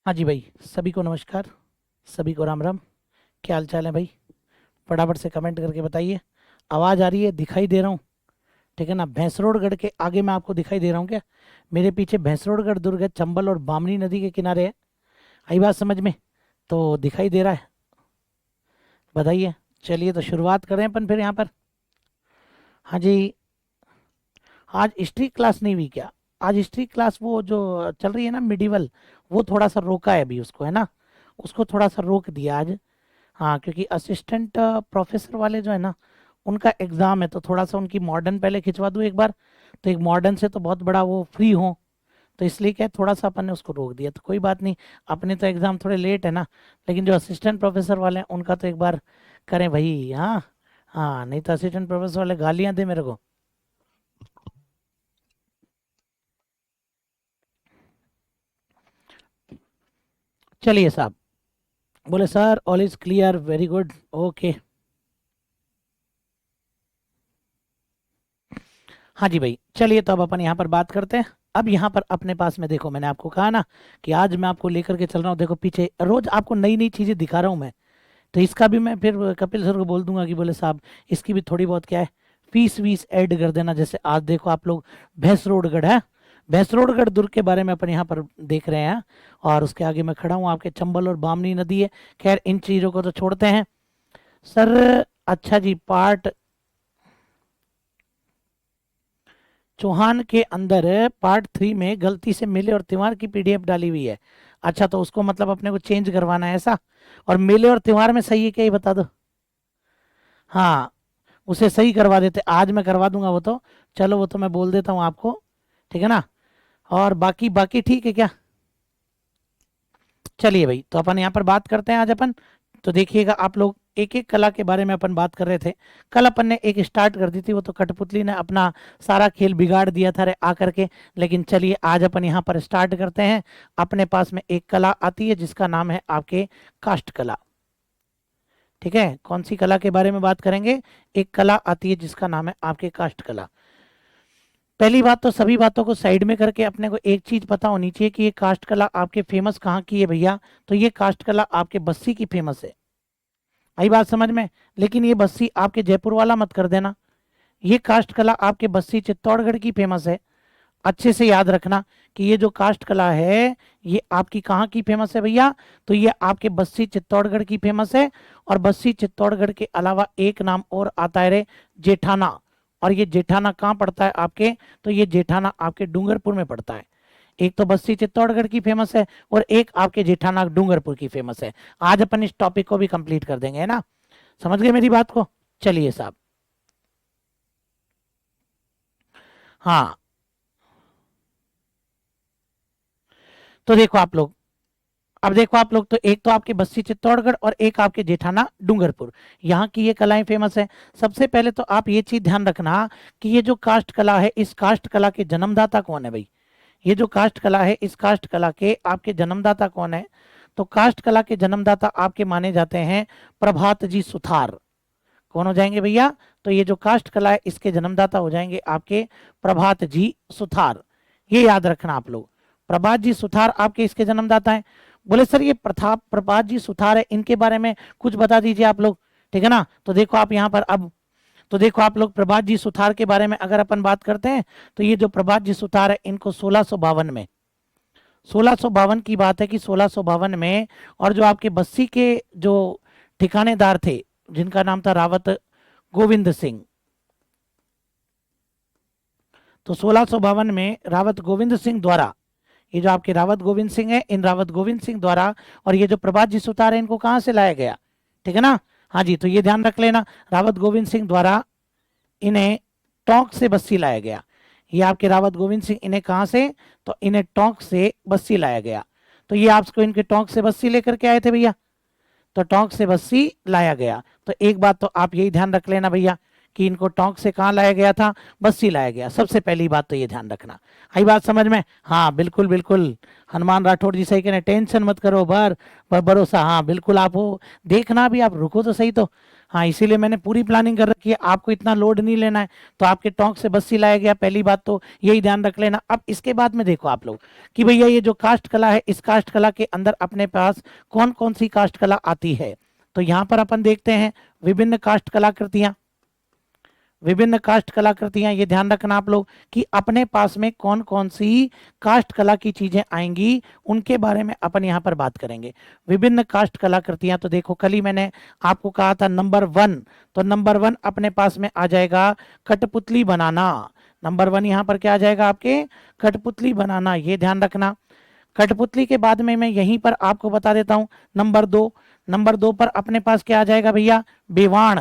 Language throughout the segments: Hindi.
हाँ जी भाई, सभी को नमस्कार, सभी को राम राम। क्या हाल चाल है भाई? फटाफट से कमेंट करके बताइए। आवाज़ आ रही है, दिखाई दे रहा हूँ? ठीक है ना? भैंसरोडगढ़ के आगे मैं आपको दिखाई दे रहा हूँ क्या? मेरे पीछे भैंसरोडगढ़ दुर्ग है, चंबल और बामनी नदी के किनारे है। आई बात समझ में? तो दिखाई दे रहा है? बताइए। चलिए तो शुरुआत करें अपन फिर यहाँ पर। हाँ जी। आज हिस्ट्री क्लास नहीं हुई क्या? आज हिस्ट्री क्लास वो जो चल रही है ना, मिडिवल, वो थोड़ा सा रोका है अभी उसको, है ना? उसको थोड़ा सा रोक दिया आज। हाँ, क्योंकि असिस्टेंट प्रोफेसर वाले जो है ना, उनका एग्ज़ाम है, तो थोड़ा सा उनकी मॉडर्न पहले खिंचवा दूँ एक बार। तो एक मॉडर्न से तो बहुत बड़ा वो फ्री हो, तो इसलिए क्या है, थोड़ा सा अपन ने उसको रोक दिया। तो कोई बात नहीं, अपने तो एग्ज़ाम थोड़े लेट है ना, लेकिन जो असिस्टेंट प्रोफेसर वाले हैं उनका तो एक बार करें भाई। हाँ हाँ, नहीं तो असिस्टेंट प्रोफेसर वाले गालियाँ दे मेरे को। चलिए साहब। बोले sir all is clear, very good, okay. हाँ जी भाई, चलिए तो अब अपन यहाँ पर बात करते हैं। अब यहाँ पर अपने पास में देखो, मैंने आपको कहा ना कि आज मैं आपको लेकर के चल रहा हूँ। देखो पीछे रोज आपको नई नई चीजें दिखा रहा हूँ मैं। तो इसका भी मैं फिर कपिल सर को बोल दूंगा कि बोले साहब इसकी भी थोड़ी बहुत क्या है, फीस वीस ऐड कर देना। जैसे आज देखो आप लोग, भैंसरोडगढ़ है, भैंसरोडगढ़ दुर्ग के बारे में अपन यहाँ पर देख रहे हैं। और उसके आगे मैं खड़ा हूँ, आपके चंबल और बामनी नदी है। खैर इन चीजों को तो छोड़ते हैं सर। अच्छा जी, पार्ट चौहान के अंदर पार्ट 3 में गलती से मेले और त्योहार की पीडीएफ डाली हुई है। अच्छा, तो उसको मतलब अपने को चेंज करवाना है ऐसा? और मेले और त्योहार में सही है क्या, ये बता दो। हाँ, उसे सही करवा देते, आज मैं करवा दूंगा वो तो। चलो वो तो मैं बोल देता हूँ आपको, ठीक है ना? और बाकी बाकी ठीक है क्या? चलिए भाई, तो अपन यहाँ पर बात करते हैं आज अपन। तो देखिएगा आप लोग, एक एक कला के बारे में अपन बात कर रहे थे। कल अपन ने एक स्टार्ट कर दी थी, वो तो कठपुतली ने अपना सारा खेल बिगाड़ दिया था रे आकर के। लेकिन चलिए आज अपन यहाँ पर स्टार्ट करते हैं। अपने पास में एक कला आती है जिसका नाम है आपके काष्ठ कला। ठीक है, कौन सी कला के बारे में बात करेंगे? एक कला आती है जिसका नाम है आपके काष्ठ कला। पहली बात तो सभी बातों को साइड में करके अपने को एक चीज पता होनी चाहिए कि ये काष्ठ कला आपके फेमस कहाँ की है भैया। तो ये काष्ठ कला आपके बस्सी की फेमस है। आई बात समझ में? लेकिन ये बस्सी आपके जयपुर वाला मत कर देना। ये काष्ठ कला आपके बस्सी चित्तौड़गढ़ की फेमस है। अच्छे से याद रखना कि ये जो काष्ठ कला है, ये आपकी कहाँ की फेमस है भैया? तो ये आपके बस्सी चित्तौड़गढ़ की फेमस है। और बस्सी चित्तौड़गढ़ के अलावा एक नाम और आता है रे, जेठाना। और ये जेठाना कहाँ पड़ता है आपके? तो ये जेठाना आपके डूंगरपुर में पड़ता है। एक तो बस्सी चित्तौड़गढ़ की फेमस है, और एक आपके जेठाना डूंगरपुर की फेमस है। आज अपन इस टॉपिक को भी कंप्लीट कर देंगे, है ना? समझ गए मेरी बात को? चलिए साहब। हाँ, तो देखो आप लोग, अब देखो आप लोग, तो एक तो आपके बस्सी चित्तौड़गढ़ और एक आपके जेठाना डूंगरपुर, यहाँ की ये कलाएं फेमस है। सबसे पहले तो आप ये चीज ध्यान रखना कि ये जो काष्ठ कला है, इस काष्ठ कला के जन्मदाता कौन है भाई? ये जो काष्ठ कला है, इस काष्ठ कला के आपके जन्मदाता कौन है? तो काष्ठ कला के जन्मदाता आपके माने जाते हैं प्रभात जी सुथार। कौन हो जाएंगे भैया? तो ये जो काष्ठ कला है, इसके जन्मदाता हो जाएंगे आपके प्रभात जी सुथार। ये याद रखना आप लोग, प्रभात जी सुथार आपके इसके जन्मदाता हैं। बोले सर ये प्रताप प्रभात जी सुथार है, इनके बारे में कुछ बता दीजिए आप लोग। ठीक है ना? तो देखो आप यहाँ पर अब, तो देखो आप लोग, प्रभात जी सुथार के बारे में अगर अपन बात करते हैं, तो ये जो प्रभात जी सुथार है, इनको 1652 में, 1652 की बात है कि 1652 में, और जो आपके बस्सी के जो ठिकानेदार थे, जिनका नाम था रावत गोविंद सिंह, तो 1652 में रावत गोविंद सिंह द्वारा, ये जो आपके रावत गोविंद सिंह है, इन रावत गोविंद सिंह द्वारा, और ये जो प्रभात जी सुतार है, इनको कहाँ से लाया गया? ठीक है ना? हाँ जी, तो ये ध्यान रख लेना, रावत गोविंद सिंह द्वारा इन्हें टोंक से बस्सी लाया गया। ये आपके रावत गोविंद सिंह, इन्हें कहाँ से? तो इन्हें टोंक से बस्सी लाया गया। तो ये आपको इनके टोंक से बस्सी लेकर के आए थे भैया, तो टोंक से बस्सी लाया गया। तो एक बात तो आप यही ध्यान रख लेना भैया कि इनको टोंक से कहाँ लाया गया था? बस्सी लाया गया। सबसे पहली बात तो ये ध्यान रखना। आई बात समझ में? हाँ बिल्कुल बिल्कुल, हनुमान राठौड़ जी सही कह रहे हैं, टेंशन मत करो, भरोसा, हाँ बिल्कुल। आप हो देखना भी, आप रुको तो सही तो। हाँ, इसीलिए मैंने पूरी प्लानिंग कर रखी है, आपको इतना लोड नहीं लेना है। तो आपके टोंक से बस्सी लाया गया, पहली बात तो यही ध्यान रख लेना। अब इसके बाद में देखो आप लोग कि भैया ये जो कास्ट कला है, इस कास्ट कला के अंदर अपने पास कौन कौन सी कास्ट कला आती है। तो यहाँ पर अपन देखते हैं विभिन्न कास्ट कलाकृतियां, विभिन्न कास्ट कलाकृतियां। ये ध्यान रखना आप लोग कि अपने पास में कौन कौन सी कास्ट कला की चीजें आएंगी, उनके बारे में अपन यहाँ पर बात करेंगे। विभिन्न कास्ट कलाकृतियां, तो देखो कल ही मैंने आपको कहा था नंबर 1, तो नंबर 1 अपने पास में आ जाएगा कठपुतली बनाना। नंबर 1 यहाँ पर क्या आ जाएगा आपके, कठपुतली बनाना, ये ध्यान रखना। कठपुतली के बाद में मैं यहीं पर आपको बता देता हूं नंबर 2। नंबर 2 पर अपने पास क्या आ जाएगा भैया, बेवाण।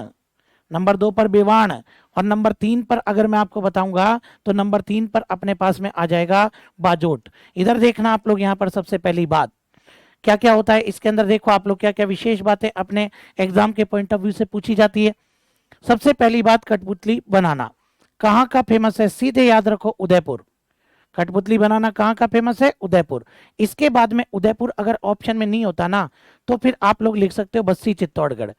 नंबर 2 पर बेवाण। और नंबर 3 पर अगर मैं आपको बताऊंगा तो नंबर 3 पर अपने पास में आ जाएगा बाजोट। इधर देखना आप लोग, यहाँ पर सबसे पहली बात क्या क्या होता है इसके अंदर, देखो आप लोग क्या क्या विशेष बातें अपने एग्जाम के पॉइंट ऑफ व्यू से पूछी जाती है। सबसे पहली बात, कठपुतली बनाना कहाँ का फेमस है, सीधे याद रखो उदयपुर। कठपुतली बनाना कहाँ का फेमस है, उदयपुर। इसके बाद में उदयपुर अगर ऑप्शन में नहीं होता ना, तो फिर आप लोग लिख सकते हो बस्सी चित्तौड़गढ़,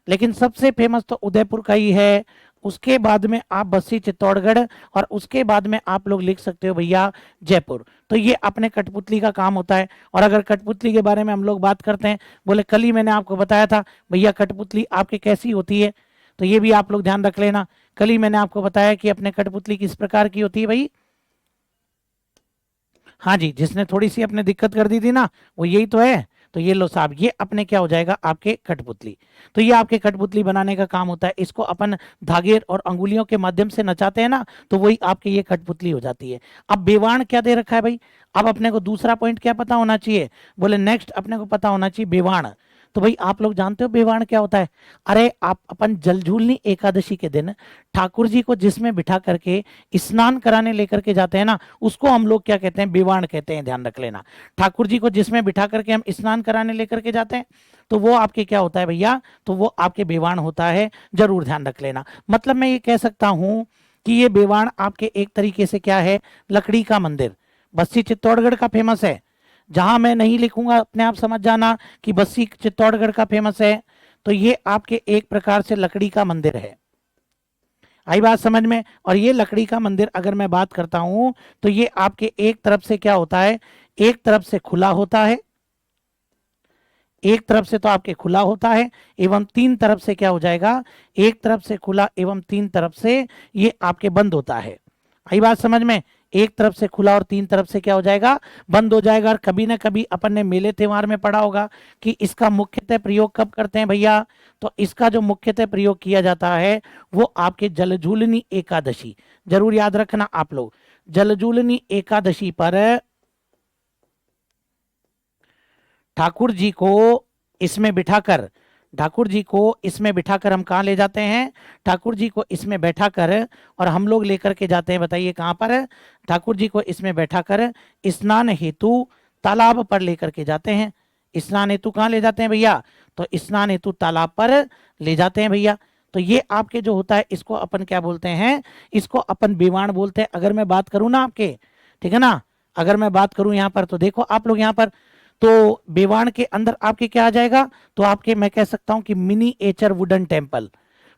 लेकिन सबसे फेमस तो उदयपुर का ही है। उसके बाद में आप बस्सी चित्तौड़गढ़, और उसके बाद में आप लोग लिख सकते हो भैया जयपुर। तो ये अपने कठपुतली का काम होता है। और अगर कठपुतली के बारे में हम लोग बात करते हैं, बोले कल ही मैंने आपको बताया था भैया कठपुतली आपके कैसी होती है, तो ये भी आप लोग ध्यान रख लेना। कल ही मैंने आपको बताया कि अपने कठपुतली किस प्रकार की होती है भाई। हाँ जी, जिसने थोड़ी सी अपने दिक्कत कर दी थी ना, वो यही तो है। तो ये लो साहब, ये अपने क्या हो जाएगा, आपके कठपुतली। तो ये आपके कठपुतली बनाने का काम होता है। इसको अपन धागे और अंगुलियों के माध्यम से नचाते हैं ना, तो वही आपकी ये कठपुतली हो जाती है। अब बेवाण क्या दे रखा है भाई, अब अपने को दूसरा पॉइंट क्या पता होना चाहिए, बोले नेक्स्ट अपने को पता होना चाहिए बेवाण। तो भाई आप लोग जानते हो बेवाण क्या होता है। अरे आप अपन जलझूलनी एकादशी के दिन ठाकुर जी को जिसमें बिठा करके स्नान कराने लेकर के जाते हैं ना, उसको हम लोग क्या कहते हैं, बेवाण कहते हैं, ध्यान रख लेना। ठाकुर जी को जिसमें बिठा करके हम स्नान कराने लेकर के जाते हैं, तो वो आपके क्या होता है भैया, तो वो आपके बेवाण होता है, जरूर ध्यान रख लेना। मतलब मैं ये कह सकता हूं कि ये बेवाण आपके एक तरीके से क्या है, लकड़ी का मंदिर। बस्सी चित्तौड़गढ़ का फेमस है, जहां मैं नहीं लिखूंगा अपने आप समझ जाना कि बस्सी चित्तौड़गढ़ का फेमस है, तो ये आपके एक प्रकार से लकड़ी का मंदिर है। आई बात समझ में। और ये लकड़ी का मंदिर अगर मैं बात करता हूं, तो ये आपके एक तरफ से क्या होता है, एक तरफ से खुला होता है, एक तरफ से तो आपके खुला होता है, एवं तीन तरफ से क्या हो जाएगा, एक तरफ से खुला एवं तीन तरफ से ये आपके बंद होता है। आई बात समझ में। एक तरफ से खुला और तीन तरफ से क्या हो जाएगा, बंद हो जाएगा। और कभी ना कभी अपन ने मेले त्योहार में पढ़ा होगा कि इसका मुख्यतः प्रयोग कब करते हैं भैया, तो इसका जो मुख्यतः प्रयोग किया जाता है वो आपके जलझूलनी एकादशी, जरूर याद रखना आप लोग। जलझूलनी एकादशी पर ठाकुर जी को इसमें बिठाकर, ठाकुर जी को इसमें बिठाकर हम कहाँ ले जाते हैं, ठाकुर जी को इसमें बैठाकर और हम लोग लेकर के जाते हैं, बताइए कहाँ पर, ठाकुर जी को इसमें बैठाकर स्नान हेतु तालाब पर लेकर के जाते हैं। स्नान हेतु कहाँ ले जाते हैं भैया, तो स्नान हेतु तालाब पर ले जाते हैं भैया। तो ये आपके जो होता है इसको अपन क्या बोलते हैं, इसको अपन बेवाण बोलते हैं। अगर मैं बात करूं ना आपके, ठीक है ना, अगर मैं बात करूं यहाँ पर, तो देखो आप लोग यहाँ पर, तो बेवाण के अंदर आपके क्या आ जाएगा, तो आपके मैं कह सकता हूं कि मिनीएचर वुडन टेम्पल।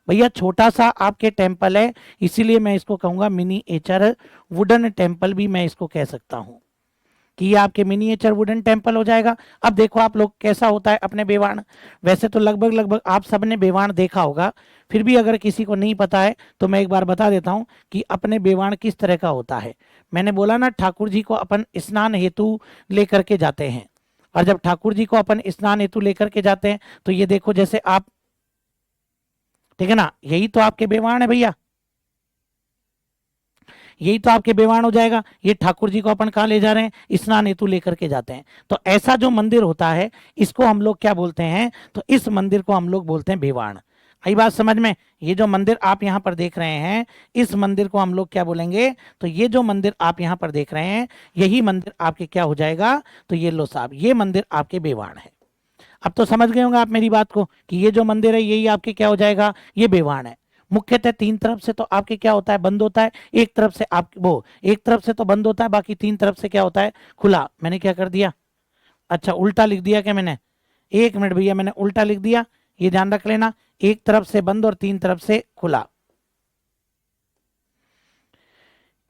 भैया छोटा सा आपके टेम्पल है, इसीलिए मैं इसको कहूंगा मिनीएचर वुडन टेम्पल, भी मैं इसको कह सकता हूं कि ये आपके मिनीएचर वुडन टेम्पल हो जाएगा। अब देखो आप लोग कैसा होता है अपने बेवाण। वैसे तो लगभग लगभग आप सबने बेवाण देखा होगा, फिर भी अगर किसी को नहीं पता है तो मैं एक बार बता देता हूं कि अपने बेवाण किस तरह का होता है। मैंने बोला ना, ठाकुर जी को अपन स्नान हेतु लेकर के जाते हैं, और जब ठाकुर जी को अपन स्नान हेतु लेकर के जाते हैं, तो ये देखो जैसे आप, ठीक है ना, यही तो आपके बेवाण है भैया, यही तो आपके बेवाण हो जाएगा। ये ठाकुर जी को अपन कहाँ ले जा रहे हैं, स्नान हेतु लेकर के जाते हैं। तो ऐसा जो मंदिर होता है इसको हम लोग क्या बोलते हैं, तो इस मंदिर को हम लोग बोलते हैं बेवाण। आई बात समझ में। ये जो मंदिर आप यहाँ पर देख रहे हैं, इस मंदिर को हम लोग क्या बोलेंगे, तो ये जो मंदिर आप यहाँ पर देख रहे हैं, यही मंदिर आपके क्या हो जाएगा, तो ये लो साहब, ये मंदिर आपके बेवाण है। अब तो समझ गए होंगे आप मेरी बात को कि ये जो मंदिर है यही आपके क्या हो जाएगा, ये बेवाण है। मुख्यतः तीन तरफ से तो आपके क्या होता है, बंद होता है, एक तरफ से आप वो एक तरफ से तो बंद होता है, बाकी तीन तरफ से क्या होता है, खुला। मैंने क्या कर दिया, अच्छा उल्टा लिख दिया क्या मैंने, एक मिनट भैया, मैंने उल्टा लिख दिया, ये ध्यान रख लेना। एक तरफ से बंद और तीन तरफ से खुला,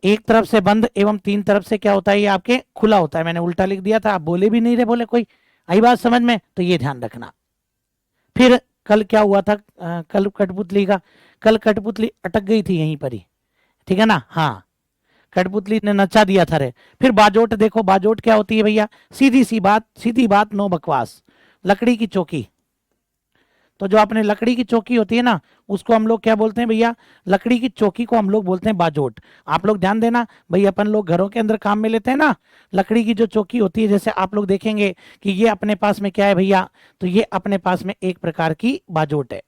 एक तरफ से बंद एवं तीन तरफ से क्या होता है, ये आपके खुला होता है। मैंने उल्टा लिख दिया था, आप बोले भी नहीं रहे, बोले कोई, आई बात समझ में, तो ये ध्यान रखना। फिर कल क्या हुआ था, कल कठपुतली का, कल कठपुतली अटक गई थी यहीं पर ही, ठीक है ना, हाँ, कठपुतली ने नचा दिया था रे। फिर बाजोट देखो, बाजोट क्या होती है भैया, सीधी सी बात, सीधी बात, नो बकवास, लकड़ी की चौकी। तो जो अपने लकड़ी की चौकी होती है ना, उसको हम लोग क्या बोलते हैं भैया, लकड़ी की चौकी को हम लोग बोलते हैं बाजोट। आप लोग ध्यान देना भाई, अपन लोग घरों के अंदर काम में लेते हैं ना, लकड़ी की जो चौकी होती है, जैसे आप लोग देखेंगे कि ये अपने पास में क्या है भैया, तो ये अपने पास में एक प्रकार की बाजोट है।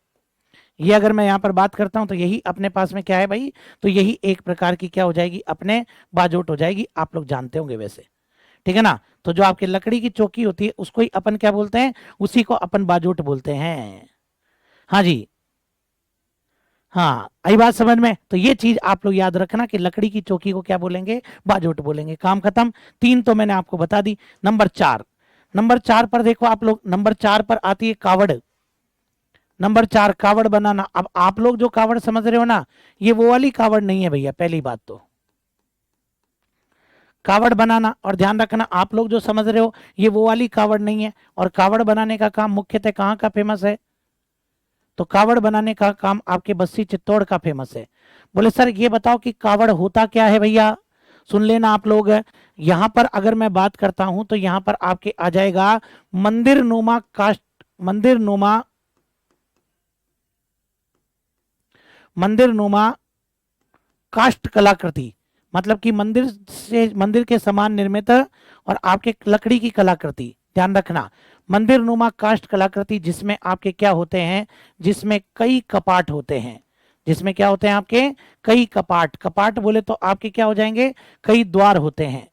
ये अगर मैं यहाँ पर बात करता हूं तो यही अपने पास में क्या है भाई, तो यही एक प्रकार की क्या हो जाएगी, अपने बाजोट हो जाएगी, आप लोग जानते होंगे वैसे, ठीक है ना। तो जो आपकी लकड़ी की चौकी होती है उसको ही अपन क्या बोलते हैं, उसी को अपन बाजोट बोलते हैं। हाँ जी, हाँ, आई बात समझ में। तो ये चीज आप लोग याद रखना कि लकड़ी की चौकी को क्या बोलेंगे, बाजोट बोलेंगे। काम खत्म। तीन तो मैंने आपको बता दी। नंबर चार, नंबर चार पर देखो आप लोग, नंबर चार पर आती है कावड़। नंबर चार, कावड़ बनाना। अब आप लोग जो कावड़ समझ रहे हो ना, ये वो वाली कावड़ नहीं है भैया, पहली बात तो कावड़ बनाना, और ध्यान रखना आप लोग जो समझ रहे हो ये वो वाली कावड़ नहीं है। और कावड़ बनाने का काम मुख्यतः कहाँ का फेमस है, तो कावड़ बनाने का काम आपके बस्सी चित्तौड़ का फेमस है। बोले सर ये बताओ कि कावड़ होता क्या है भैया, सुन लेना आप लोग। यहां पर अगर मैं बात करता हूं तो यहां पर आपके आ जाएगा मंदिर नुमा काष्ठ, मंदिर नुमा, मंदिर नुमा काष्ठ कलाकृति, मतलब कि मंदिर से, मंदिर के समान निर्मित और आपके लकड़ी की कलाकृति। ध्यान रखना, मंदिर नुमा काष्ठ कलाकृति, जिसमें आपके क्या होते हैं, जिसमें कई कपाट होते हैं, जिसमें क्या होते हैं आपके कई कपाट। कपाट बोले तो आपके क्या हो जाएंगे, कई द्वार होते हैं।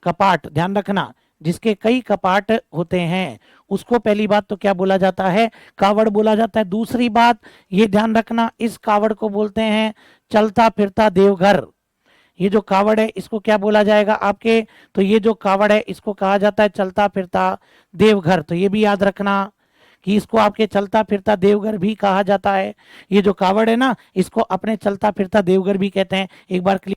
कपाट, ध्यान रखना, जिसके कई कपाट होते हैं उसको पहली बात तो क्या बोला जाता है, कावड़ बोला जाता है। दूसरी बात ये ध्यान रखना, इस कावड़ को बोलते हैं चलता फिरता देवघर। ये जो कावड़ है इसको क्या बोला जाएगा आपके, तो ये जो कावड़ है इसको कहा जाता है चलता फिरता देवघर। तो ये भी याद रखना कि इसको आपके चलता फिरता देवघर भी कहा जाता है। ये जो कावड़ है ना, इसको अपने चलता फिरता देवघर भी कहते हैं। एक बार क्लियर,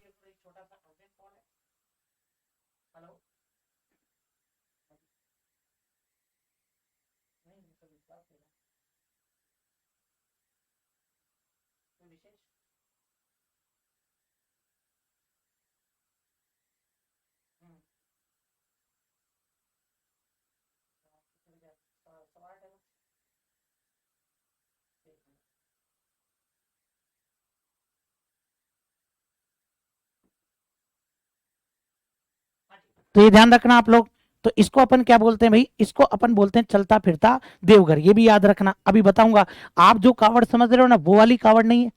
तो ये ध्यान रखना आप लोग। तो इसको अपन क्या बोलते हैं भाई, इसको अपन बोलते हैं चलता फिरता देवघर, ये भी याद रखना। अभी बताऊंगा, आप जो कावड़ समझ रहे हो ना वो वाली कावड़ नहीं है,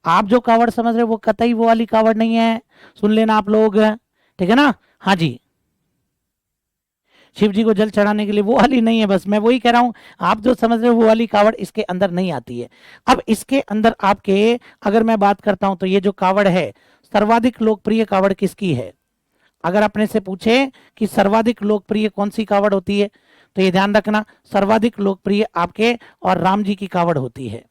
आप जो कावड़ समझ रहे हो वो कतई वो वाली कावड़ नहीं है, सुन लेना आप लोग, ठीक है ना। हाँ जी, शिव जी को जल चढ़ाने के लिए वो वाली नहीं है, बस मैं वही कह रहा हूं, आप जो समझ रहे हो वो वाली कावड़ इसके अंदर नहीं आती है। अब इसके अंदर आपके अगर मैं बात करता हूं तो ये जो कावड़ है, सर्वाधिक लोकप्रिय कावड़ किसकी है, अगर अपने से पूछे कि सर्वाधिक लोकप्रिय कौन सी कावड़ होती है, तो ये ध्यान रखना सर्वाधिक लोकप्रिय आपके और राम जी की कावड़ होती है,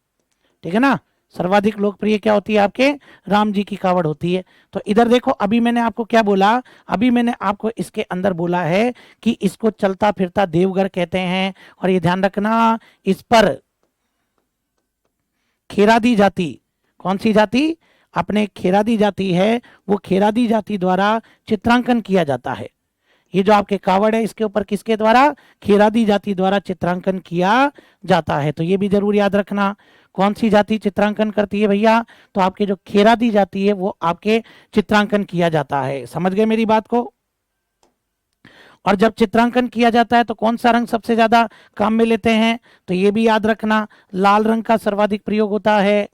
ठीक है ना। सर्वाधिक लोकप्रिय क्या होती है आपके, राम जी की कावड़ होती है। तो इधर देखो, अभी मैंने आपको क्या बोला, अभी मैंने आपको इसके अंदर बोला है कि इसको चलता फिरता देवघर कहते हैं। और ये ध्यान रखना, इस पर खेरादी जाति, कौन सी जाति, अपने खेरादी जाति है, वो खेरादी जाति द्वारा चित्रांकन किया जाता है। ये जो आपके कावड़ है इसके ऊपर किसके द्वारा, खेरादी जाति द्वारा चित्रांकन किया जाता है। तो ये भी जरूर याद रखना, कौन सी जाति चित्रांकन करती है भैया, तो आपके जो खेरादी जाति है वो आपके चित्रांकन किया जाता है। समझ गए मेरी बात को। और जब चित्रांकन किया जाता है तो कौन सा रंग सबसे ज्यादा काम में लेते हैं, तो ये भी याद रखना, लाल रंग का सर्वाधिक प्रयोग होता है।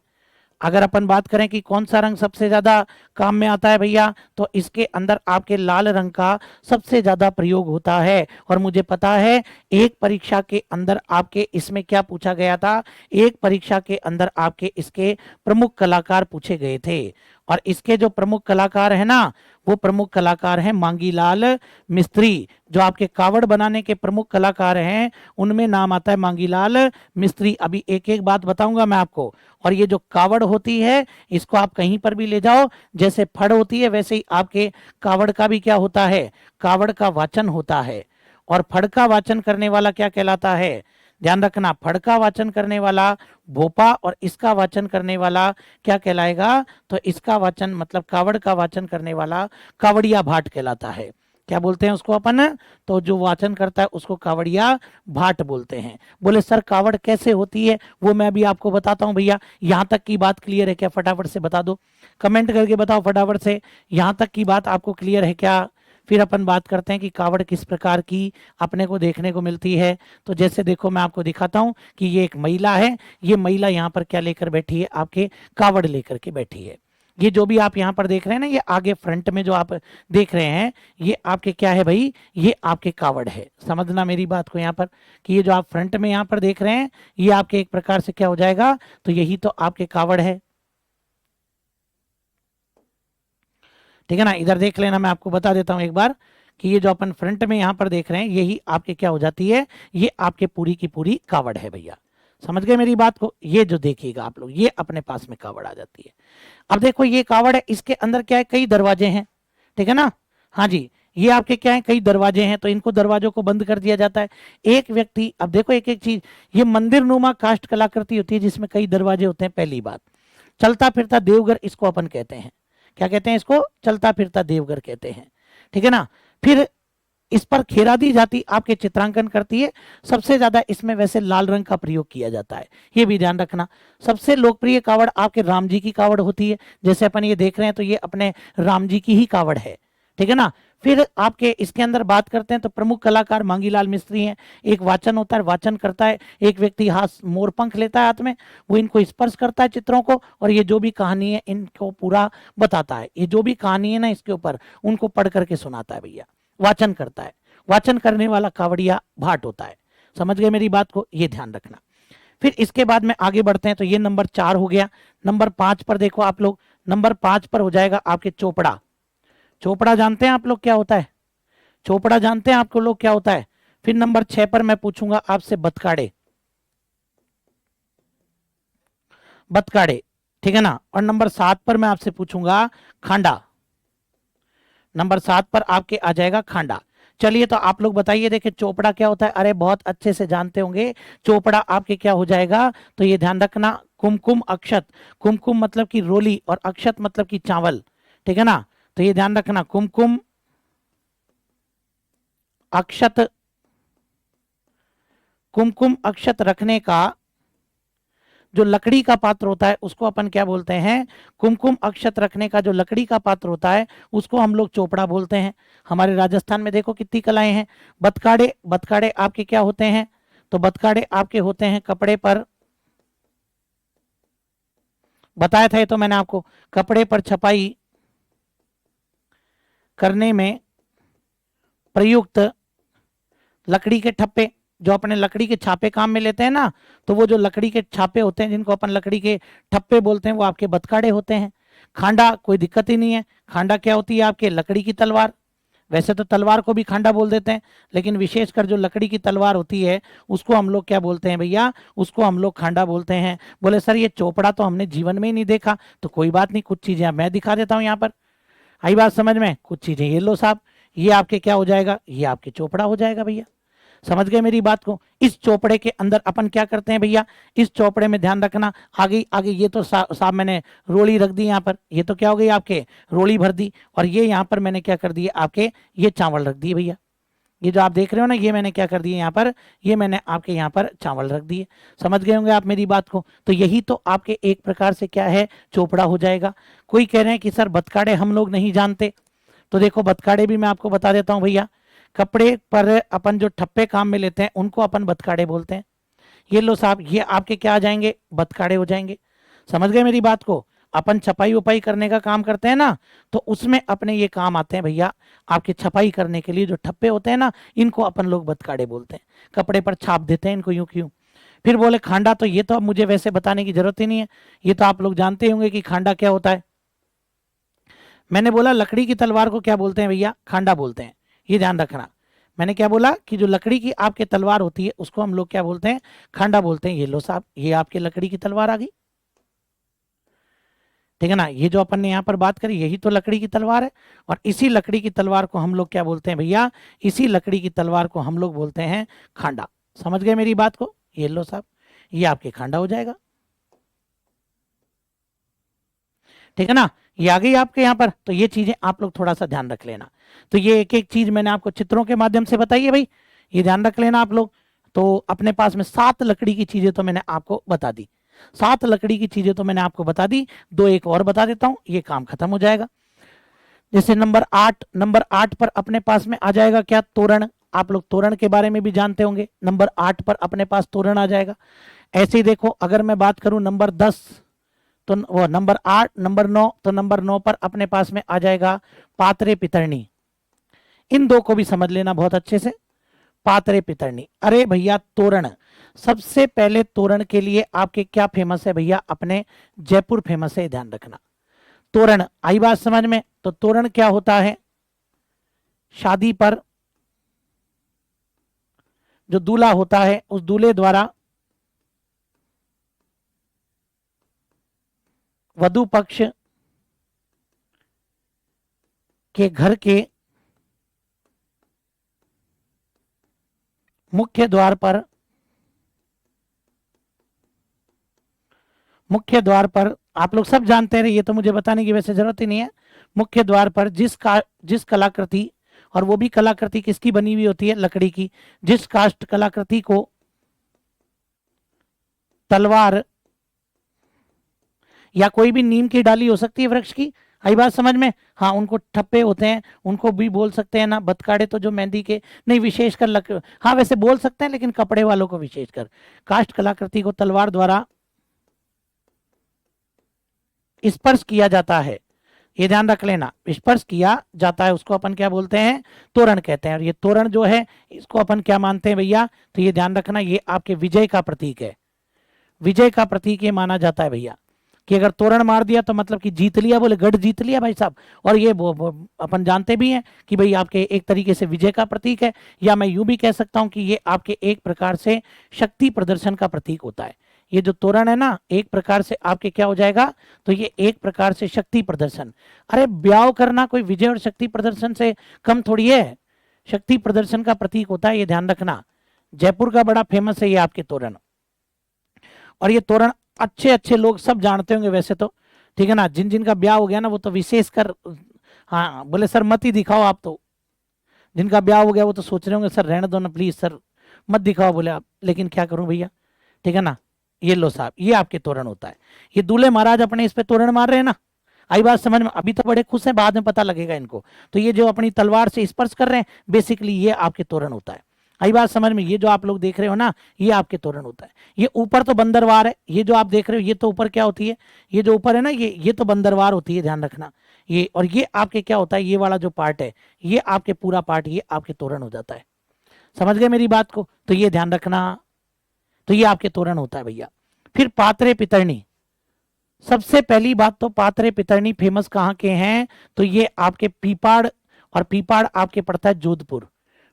अगर अपन बात करें कि कौन सा रंग सबसे ज्यादा काम में आता है भैया, तो इसके अंदर आपके लाल रंग का सबसे ज्यादा प्रयोग होता है। और मुझे पता है एक परीक्षा के अंदर आपके इसमें क्या पूछा गया था, एक परीक्षा के अंदर आपके इसके प्रमुख कलाकार पूछे गए थे। और इसके जो प्रमुख कलाकार है ना, वो प्रमुख कलाकार हैं मांगीलाल मिस्त्री। जो आपके कावड़ बनाने के प्रमुख कलाकार हैं उनमें नाम आता है मांगीलाल मिस्त्री। अभी एक एक बात बताऊंगा मैं आपको। और ये जो कावड़ होती है इसको आप कहीं पर भी ले जाओ, जैसे फड़ होती है वैसे ही आपके कावड़ का भी क्या होता है, कावड़ का वाचन होता है। और फड़ का वाचन करने वाला क्या कहलाता है, ध्यान रखना, फड़ का वाचन करने वाला भोपा और इसका वाचन करने वाला क्या कहलाएगा, तो इसका वाचन मतलब कावड़ का वाचन करने वाला कावड़िया भाट कहलाता है। क्या बोलते हैं उसको अपन, तो जो वाचन करता है उसको कावड़िया भाट बोलते हैं। बोले सर कावड़ कैसे होती है, वो मैं भी आपको बताता हूँ भैया। यहाँ तक की बात क्लियर है क्या, फटाफट से बता दो, कमेंट करके बताओ फटाफट से, यहाँ तक की बात आपको क्लियर है क्या। फिर अपन बात करते हैं कि कावड़ किस प्रकार की अपने को देखने को मिलती है। तो जैसे देखो मैं आपको दिखाता हूं कि ये एक महिला है, ये महिला यहाँ पर क्या लेकर बैठी है, आपके कावड़ लेकर के बैठी है। ये जो भी आप यहाँ पर देख रहे हैं ना, ये आगे फ्रंट में जो आप देख रहे हैं ये आपके क्या है भाई, ये आपके कावड़ है। समझना मेरी बात को यहाँ पर, कि ये जो आप फ्रंट में यहाँ पर देख रहे हैं ये आपके एक प्रकार से क्या हो जाएगा, तो यही तो आपके कावड़ है। ठीक है ना, इधर देख लेना, मैं आपको बता देता हूं एक बार कि ये जो अपन फ्रंट में यहां पर देख रहे हैं यही आपके क्या हो जाती है, ये आपके पूरी की पूरी कावड़ है भैया। समझ गए मेरी बात को, ये जो देखिएगा आप लोग ये अपने पास में कावड़ आ जाती है। अब देखो ये कावड़ है, इसके अंदर क्या है, कई दरवाजे हैं, ठीक है ना। हाँ जी, ये आपके क्या है, कई दरवाजे हैं, तो इनको दरवाजों को बंद कर दिया जाता है। एक व्यक्ति, अब देखो एक एक चीज, ये मंदिर नुमा काष्ठ कलाकृति होती है जिसमें कई दरवाजे होते हैं। पहली बात, चलता फिरता देवघर इसको अपन कहते हैं, क्या कहते हैं इसको, चलता फिरता देवघर कहते हैं, ठीक है ना। फिर इस पर खेरादी जाति आपके चित्रांकन करती है। सबसे ज्यादा इसमें वैसे लाल रंग का प्रयोग किया जाता है, ये भी ध्यान रखना। सबसे लोकप्रिय कावड़ आपके राम जी की कावड़ होती है, जैसे अपन ये देख रहे हैं तो ये अपने राम जी की ही कावड़ है, ठीक है ना। फिर आपके इसके अंदर बात करते हैं तो प्रमुख कलाकार मांगीलाल मिस्त्री हैं। एक वाचन होता है, वाचन करता है एक व्यक्ति, हाथ मोर पंख लेता है हाथ में, वो इनको स्पर्श करता है चित्रों को, और ये जो भी कहानी है इनको पूरा बताता है। ये जो भी कहानी है ना इसके ऊपर उनको पढ़ करके सुनाता है भैया, वाचन करता है। वाचन करने वाला कावड़िया भाट होता है। समझ गए मेरी बात को, ये ध्यान रखना। फिर इसके बाद में आगे बढ़ते हैं, तो ये नंबर 4 हो गया। नंबर 5 पर देखो आप लोग, नंबर 5 पर हो जाएगा आपके चोपड़ा। चोपड़ा जानते हैं आप लोग क्या होता है, चोपड़ा जानते हैं आपको लोग क्या होता है। फिर नंबर 6 पर मैं पूछूंगा आपसे बतकाड़े, बतकाड़े, ठीक है ना। और नंबर 7 पर मैं आपसे पूछूंगा खांडा, नंबर 7 पर आपके आ जाएगा खांडा। चलिए तो आप लोग बताइए, देखिए चोपड़ा क्या होता है, अरे बहुत अच्छे से जानते होंगे। चोपड़ा आपके क्या हो जाएगा, तो ये ध्यान रखना, कुमकुम अक्षत, कुमकुम मतलब की रोली और अक्षत मतलब की चावल, ठीक है ना। तो ये ध्यान रखना, कुमकुम अक्षत, कुमकुम अक्षत रखने का जो लकड़ी का पात्र होता है उसको अपन क्या बोलते हैं, कुमकुम अक्षत रखने का जो लकड़ी का पात्र होता है उसको हम लोग चोपड़ा बोलते हैं। हमारे राजस्थान में देखो कितनी कलाएं हैं। बतकाड़े, बतकाड़े आपके क्या होते हैं, तो बतकाड़े आपके होते हैं कपड़े पर, बताया था ये तो मैंने आपको, कपड़े पर छपाई करने में प्रयुक्त लकड़ी के ठप्पे, जो अपने लकड़ी के छापे काम में लेते हैं ना, तो वो जो लकड़ी के छापे होते हैं जिनको अपन लकड़ी के ठप्पे बोलते हैं वो आपके बतकाड़े होते हैं। खांडा कोई दिक्कत ही नहीं है, खांडा क्या होती है आपके लकड़ी की तलवार। वैसे तो तलवार को भी खांडा बोल देते हैं, लेकिन विशेषकर जो लकड़ी की तलवार होती है उसको हम लोग क्या बोलते हैं भैया, उसको हम लोग खांडा बोलते हैं। बोले सर ये चोपड़ा तो हमने जीवन में ही नहीं देखा, तो कोई बात नहीं, कुछ चीजें मैं दिखा देता हूँ यहाँ पर। आई बात समझ में, कुछ चीजें ये लो साहब, ये आपके क्या हो जाएगा, ये आपके चोपड़ा हो जाएगा भैया। समझ गए मेरी बात को। इस चोपड़े के अंदर अपन क्या करते हैं भैया, इस चोपड़े में ध्यान रखना, आगे आगे ये तो साहब मैंने रोली रख दी यहाँ पर, ये तो क्या हो गई आपके रोली भर दी, और ये यहाँ पर मैंने क्या कर दिया आपके, ये चावल रख दिए भैया। ये जो आप देख रहे हो ना, ये मैंने क्या कर दिए यहाँ पर, ये मैंने आपके यहाँ पर चावल रख दिए। समझ गए होंगे आप मेरी बात को। तो यही तो आपके एक प्रकार से क्या है, चोपड़ा हो जाएगा। कोई कह रहे हैं कि सर बतकाड़े हम लोग नहीं जानते, तो देखो बतकाड़े भी मैं आपको बता देता हूँ भैया। कपड़े पर अपन जो ठप्पे काम में लेते हैं उनको अपन बतकाड़े बोलते हैं। ये लो साहब, ये आपके क्या आ जाएंगे, बतकाड़े हो जाएंगे। समझ गए मेरी बात को। अपन छपाई वपाई करने का काम करते हैं ना, तो उसमें अपने ये काम आते हैं भैया, आपके छपाई करने के लिए जो ठप्पे होते हैं ना, इनको अपन लोग बतकाड़े बोलते हैं। कपड़े पर छाप देते हैं इनको यूं क्यों। फिर बोले खांडा, तो ये तो अब मुझे वैसे बताने की जरूरत ही नहीं है, ये तो आप लोग जानते होंगे कि खांडा क्या होता है। मैंने बोला लकड़ी की तलवार को क्या बोलते हैं भैया, खांडा बोलते हैं, ये ध्यान रखना। मैंने क्या बोला कि जो लकड़ी की आपके तलवार होती है उसको हम लोग क्या बोलते हैं, खांडा बोलते हैं। ये लो साहब, ये आपके लकड़ी की तलवार आ गई, ठीक है ना। ये जो अपन ने यहाँ पर बात करी यही तो लकड़ी की तलवार है, और इसी लकड़ी की तलवार को हम लोग क्या बोलते हैं भैया, इसी लकड़ी की तलवार को हम लोग बोलते हैं खांडा। समझ गए मेरी बात को, ये लो साहब, ये आपके खांडा हो जाएगा, ठीक है ना। ये आ गई आपके यहाँ पर, तो ये चीजें आप लोग थोड़ा सा ध्यान रख लेना। तो ये एक एक चीज मैंने आपको चित्रों के माध्यम से बताई है भाई, ये ध्यान रख लेना आप लोग। तो अपने पास में 7 लकड़ी की चीजें तो मैंने आपको बता दी, 7 लकड़ी की चीजें तो मैंने आपको बता दी, 2 एक और बता देता हूं, ये काम खत्म हो जाएगा। जैसे नंबर 8 पर अपने पास में आ जाएगा क्या, तोरण। आप लोग तोरण के बारे में भी जानते होंगे, नंबर 8 पर अपने पास तोरण आ जाएगा। ऐसे ही देखो, अगर मैं बात करूं नंबर 10, तो वो नंबर 8, नंबर 9, तो नंबर 9 पर अपने पास में आ जाएगा पात्रे पितरनी। इन दो को भी समझ लेना बहुत अच्छे से, पात्रे पितरनी। अरे भैया तोरण, सबसे पहले तोरण के लिए आपके क्या फेमस है भैया, अपने जयपुर फेमस है, ध्यान रखना। तोरण आई बात समझ में। तो तोरण क्या होता है, शादी पर जो दूल्हा होता है उस दूल्हे द्वारा वधु पक्ष के घर के मुख्य द्वार पर, मुख्य द्वार पर आप लोग सब जानते हैं, ये तो मुझे बताने की वैसे जरूरत ही नहीं है। मुख्य द्वार पर जिस कलाकृति, और वो भी कलाकृति किसकी बनी हुई होती है, लकड़ी की, जिस काष्ठ कलाकृति को तलवार या कोई भी नीम की डाली हो सकती है वृक्ष की, आई बात समझ में। हाँ, उनको ठप्पे होते हैं, उनको भी बोल सकते हैं ना, बतकाड़े तो जो मेहंदी के नहीं, विशेषकर हाँ वैसे बोल सकते हैं, लेकिन कपड़े वालों को विशेषकर काष्ठ कलाकृति को तलवार द्वारा स्पर्श किया जाता है, ये ध्यान रख लेना, स्पर्श किया जाता है, उसको अपन क्या बोलते हैं, तोरण कहते हैं। और ये तोरण जो है इसको अपन क्या मानते हैं भैया, तो ये ध्यान रखना, ये आपके विजय का प्रतीक है, विजय का प्रतीक ये माना जाता है भैया, कि अगर तोरण मार दिया तो मतलब कि जीत लिया, बोले गढ़ जीत लिया भाई साहब। और ये वो अपन जानते भी हैं कि भाई आपके एक तरीके से विजय का प्रतीक है, या मैं यूं भी कह सकता हूं कि ये आपके एक प्रकार से शक्ति प्रदर्शन का प्रतीक होता है। ये जो तोरण है ना, एक प्रकार से आपके क्या हो जाएगा, तो ये एक प्रकार से शक्ति प्रदर्शन। अरे ब्याह करना कोई विजय और शक्ति प्रदर्शन से कम थोड़ी है, शक्ति प्रदर्शन का प्रतीक होता है, ये ध्यान रखना। जयपुर का बड़ा फेमस है ये आपके तोरण। और ये तोरण अच्छे अच्छे लोग सब जानते होंगे वैसे तो, ठीक है ना। जिन जिन का ब्याह हो गया ना वो तो विशेषकर, हाँ बोले सर मत ही दिखाओ आप, तो जिनका ब्याह हो गया वो तो सोच रहे होंगे सर रहने दो ना प्लीज सर, मत दिखाओ बोले आप, लेकिन क्या करूं भैया, ठीक है ना। ये लो साहब, ये आपके तोरण होता है। ये दूल्हे महाराज अपने इस पे तोरण मार रहे हैं ना, आई बात समझ में। अभी तो बड़े खुश हैं, बाद में पता लगेगा इनको। तो ये जो अपनी तलवार से स्पर्श कर रहे हैं, बेसिकली ये आपके तोरण होता है, आई बात समझ में। ये जो आप लोग देख रहे हो ना, ये आपके तोरण होता है। ये ऊपर तो बंदरवार है, ये जो आप देख रहे हो ये तो ऊपर क्या होती है, ये जो ऊपर है ना, ये तो बंदरवार होती है, ध्यान रखना। ये और ये आपके क्या होता है, ये वाला जो पार्ट है, ये आपके पूरा पार्ट ये आपके तोरण हो जाता है। समझ गए मेरी बात को, तो ये ध्यान रखना। तो ये आपके तोरण होता है भैया। फिर पात्रे पितरनी, सबसे पहली बात तो पात्रे पितरनी फेमस कहाँ के हैं, तो ये आपके पीपाड़, और पीपाड़ आपके पड़ता है जोधपुर।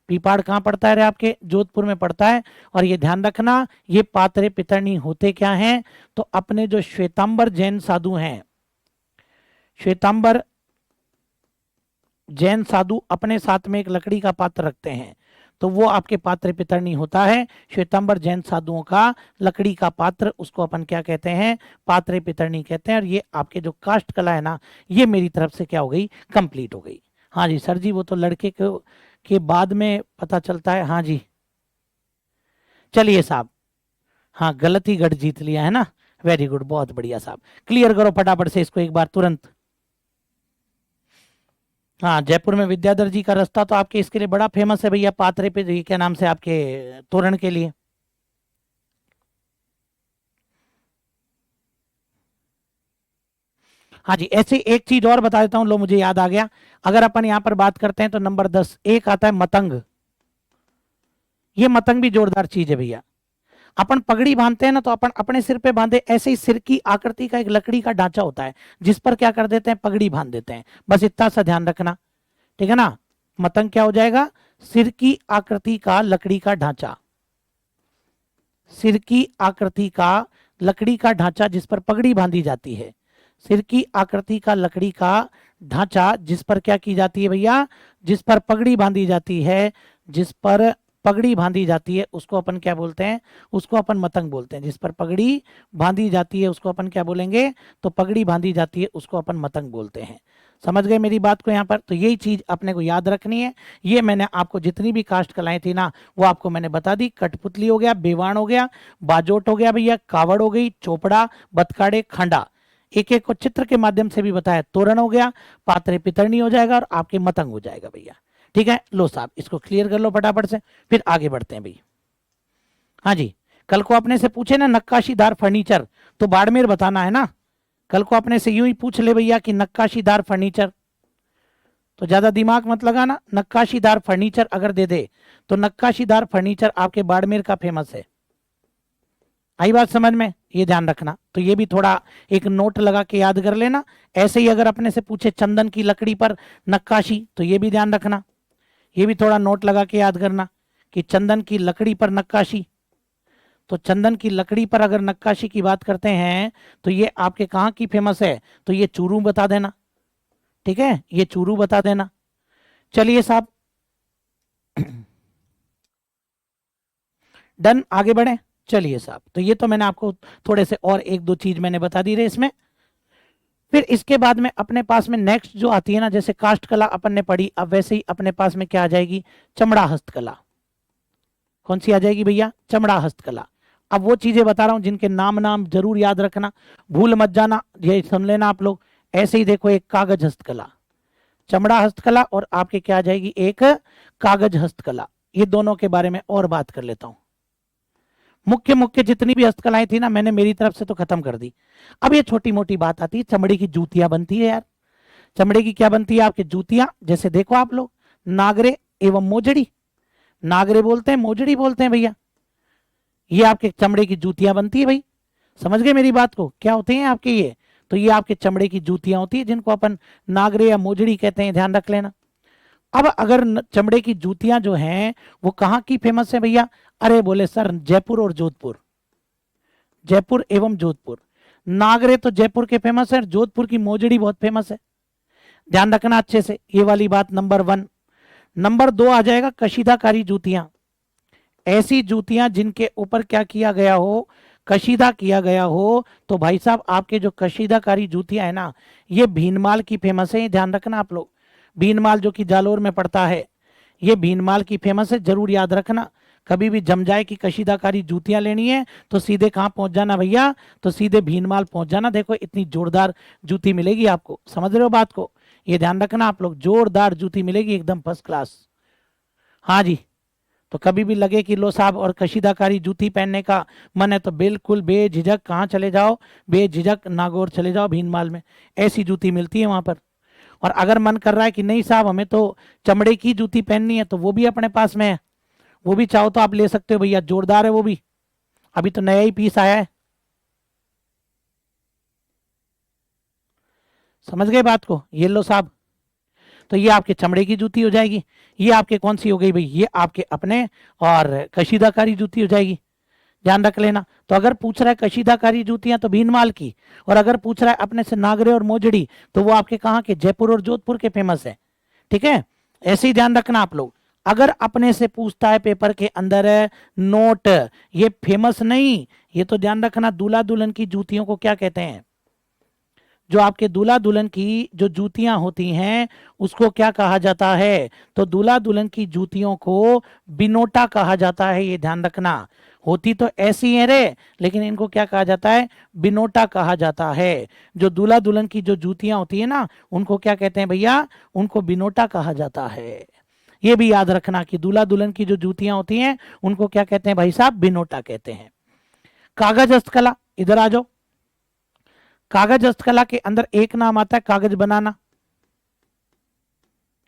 पीपाड़ कहाँ पड़ता है रे, आपके जोधपुर में पड़ता है। और ये ध्यान रखना, ये पात्रे पितरनी होते क्या हैं, तो अपने जो श्वेतांबर जैन साधु हैं, श्वेतांबर जैन साधु अपने साथ में एक लकड़ी का पात्र रखते हैं, तो वो आपके पात्र पितरनी होता है। श्वेतांबर जैन साधुओं का लकड़ी का पात्र, उसको अपन क्या कहते हैं, पात्रे पितरनी कहते हैं। और ये आपके जो काष्ठ कला है ना, ये मेरी तरफ से क्या हो गई, कंप्लीट हो गई। हाँ जी सर जी, वो तो लड़के के बाद में पता चलता है, हाँ जी। चलिए साहब, हाँ गलत ही गढ़ जीत लिया है ना, वेरी गुड, बहुत बढ़िया साहब। क्लियर करो फटाफट से इसको एक बार तुरंत। हाँ, जयपुर में विद्याधर जी का रास्ता तो आपके इसके लिए बड़ा फेमस है भैया, पात्रे पे जी के नाम से, आपके तोरण के लिए। हाँ जी, ऐसे एक चीज और बता देता हूँ, लो मुझे याद आ गया। अगर अपन यहाँ पर बात करते हैं तो नंबर 10 एक आता है मतंग। ये मतंग भी जोरदार चीज है भैया। अपन पगड़ी बांधते हैं ना, तो अपन अपने सिर पे बांधे, ऐसे ही सिर की आकृति का एक लकड़ी का ढांचा होता है जिस पर क्या कर देते हैं, पगड़ी बांध देते हैं। बस इतना सा ध्यान रखना, ठीक है ना। मतंग क्या हो जाएगा, सिर की आकृति का लकड़ी का ढांचा, सिर की आकृति का लकड़ी का ढांचा जिस पर पगड़ी बांधी जाती है, सिर की आकृति का लकड़ी का ढांचा जिस पर क्या की जाती है भैया, जिस पर पगड़ी बांधी जाती है, जिस पर पगड़ी बांधी जाती है उसको अपन क्या बोलते हैं, उसको अपन मतंग बोलते हैं। जिस पर पगड़ी बांधी जाती है उसको अपन क्या बोलेंगे, तो पगड़ी बांधी जाती है उसको अपन मतंग बोलते हैं। समझ गए मेरी बात को यहाँ पर। तो यही चीज अपने को याद रखनी है। ये मैंने आपको जितनी भी कास्ट कलाएं थी ना वो आपको मैंने बता दी। कठपुतली हो गया, बेवाण हो गया, बाजोट हो गया भैया, कावड़ हो गई, चोपड़ा, बतकाड़े, खंडा, एक एक को चित्र के माध्यम से भी बताया। तोरण हो गया, पात्रे पितरनी हो जाएगा और आपके मतंग हो जाएगा भैया। ठीक है, लो साहब इसको क्लियर कर लो फटाफट से, फिर आगे बढ़ते हैं भैया। हाँ जी, कल को अपने से पूछे ना नक्काशीदार फर्नीचर, तो बाड़मेर बताना है ना। कल को अपने से यूं ही पूछ ले भैया कि नक्काशीदार फर्नीचर, तो ज्यादा दिमाग मत लगाना। नक्काशीदार फर्नीचर अगर दे दे तो नक्काशीदार फर्नीचर आपके बाड़मेर का फेमस है। आई बात समझ में, ये ध्यान रखना। तो ये भी थोड़ा एक नोट लगा के याद कर लेना। ऐसे ही अगर अपने से पूछे चंदन की लकड़ी पर नक्काशी, तो ये भी ध्यान रखना, ये भी थोड़ा नोट लगा के याद करना कि चंदन की लकड़ी पर नक्काशी। तो चंदन की लकड़ी पर अगर नक्काशी की बात करते हैं तो ये आपके कहाँ की फेमस है, तो ये चूरू बता देना। ठीक है, ये चूरू बता देना। चलिए साहब डन, आगे बढ़े। चलिए साहब, तो ये तो मैंने आपको थोड़े से और एक दो चीज मैंने बता दी रहे इसमें। फिर इसके बाद में अपने पास में नेक्स्ट जो आती है ना, जैसे काष्ठ कला अपन ने पढ़ी, अब वैसे ही अपने पास में क्या आ जाएगी, चमड़ा हस्तकला। कौन सी आ जाएगी भैया, चमड़ा हस्तकला। अब वो चीजें बता रहा हूं जिनके नाम नाम जरूर याद रखना, भूल मत जाना, ये समझ लेना आप लोग। ऐसे ही देखो, एक कागज हस्तकला, चमड़ा हस्तकला और आपके क्या आ जाएगी, एक कागज हस्तकला। ये दोनों के बारे में और बात कर लेता हूं। मुख्य मुख्य जितनी भी हस्तकलाएं थी ना मैंने मेरी तरफ से तो खत्म कर दी। अब ये छोटी मोटी बात आती है, चमड़े की जूतियां बनती है यार। चमड़े की क्या बनती है आपकी जूतियां, जैसे देखो आप लोग, नागरे एवं मोजड़ी, नागरे बोलते हैं, मोजड़ी बोलते हैं भैया। ये आपके चमड़े की जूतियां बनती है भाई। समझ गए मेरी बात को, क्या होते हैं आपके ये, तो ये आपके चमड़े की जूतियां होती है जिनको अपन नागरे या मोजड़ी कहते हैं, ध्यान रख लेना। अब अगर चमड़े की जूतियां जो हैं वो कहाँ की फेमस है भैया, अरे बोले सर जयपुर और जोधपुर, जयपुर एवं जोधपुर। नागरे तो जयपुर के फेमस है, जोधपुर की मोजड़ी बहुत फेमस है। ध्यान रखना अच्छे से, ये वाली बात नंबर 1। नंबर 2 आ जाएगा कशीदाकारी जूतियां, ऐसी जूतियां जिनके ऊपर क्या किया गया हो, कशीदा किया गया हो। तो भाई साहब आपके जो कशीदाकारी जूतियां है ना, ये भीनमाल की फेमस है, ये ध्यान रखना आप लोग। भीनमाल जो कि जालोर में पड़ता है, ये भीनमाल की फेमस है, जरूर याद रखना। कभी भी जम जाए कि कशीदाकारी जूतियां लेनी है तो सीधे कहाँ पहुंच जाना भैया, तो सीधे भीनमाल पहुंच जाना। देखो इतनी जोरदार जूती मिलेगी आपको, समझ रहे हो बात को, ये ध्यान रखना आप लोग, जोरदार जूती मिलेगी एकदम फर्स्ट क्लास। हाँ जी, तो कभी भी लगे कि लो साहब और कशीदाकारी जूती पहनने का मन है तो बिल्कुल बेझिझक कहाँ चले जाओ, बेझिझक नागौर चले जाओ, भीनमाल में ऐसी जूती मिलती है वहां पर। और अगर मन कर रहा है कि नहीं साहब हमें तो चमड़े की जूती पहननी है, तो वो भी अपने पास में है, वो भी चाहो तो आप ले सकते हो भैया, जोरदार है वो भी, अभी तो नया ही पीस आया है। समझ गए बात को, ये लो साहब। तो ये आपके चमड़े की जूती हो जाएगी। ये आपके कौन सी हो गई भाई, ये आपके अपने और कशीदाकारी जूती हो जाएगी, ध्यान रख लेना। तो अगर पूछ रहा है कशीदाकारी जूतियां तो भीनमाल की, और अगर पूछ रहा है अपने से नागरे और मोजड़ी, तो वो आपके कहाँ के, जयपुर और जोधपुर के फेमस है। ठीक है, ऐसे ही ध्यान रखना आप लोग। अगर अपने से पूछता है पेपर के अंदर नोट, ये फेमस नहीं, ये तो ध्यान रखना, दूल्हा दुल्हन की जूतियों को क्या कहते हैं, जो आपके दूल्हा दुल्हन की जो जूतियां होती हैं उसको क्या कहा जाता है, तो दूल्हा दुल्हन की जूतियों को बिनोटा कहा जाता है, ये ध्यान रखना। होती तो ऐसी है रे, लेकिन इनको क्या कहा जाता है, बिनोटा कहा जाता है। जो दूल्हा दुल्हन की जो जूतियां होती है ना उनको क्या कहते हैं भैया, उनको बिनोटा कहा जाता है। ये भी याद रखना कि दूल्हा दुल्हन की जो जूतियां होती हैं उनको क्या कहते हैं भाई साहब, बिनोटा कहते हैं। कागज हस्तकला, इधर आ जाओ। कागज हस्तकला के अंदर एक नाम आता है कागज बनाना।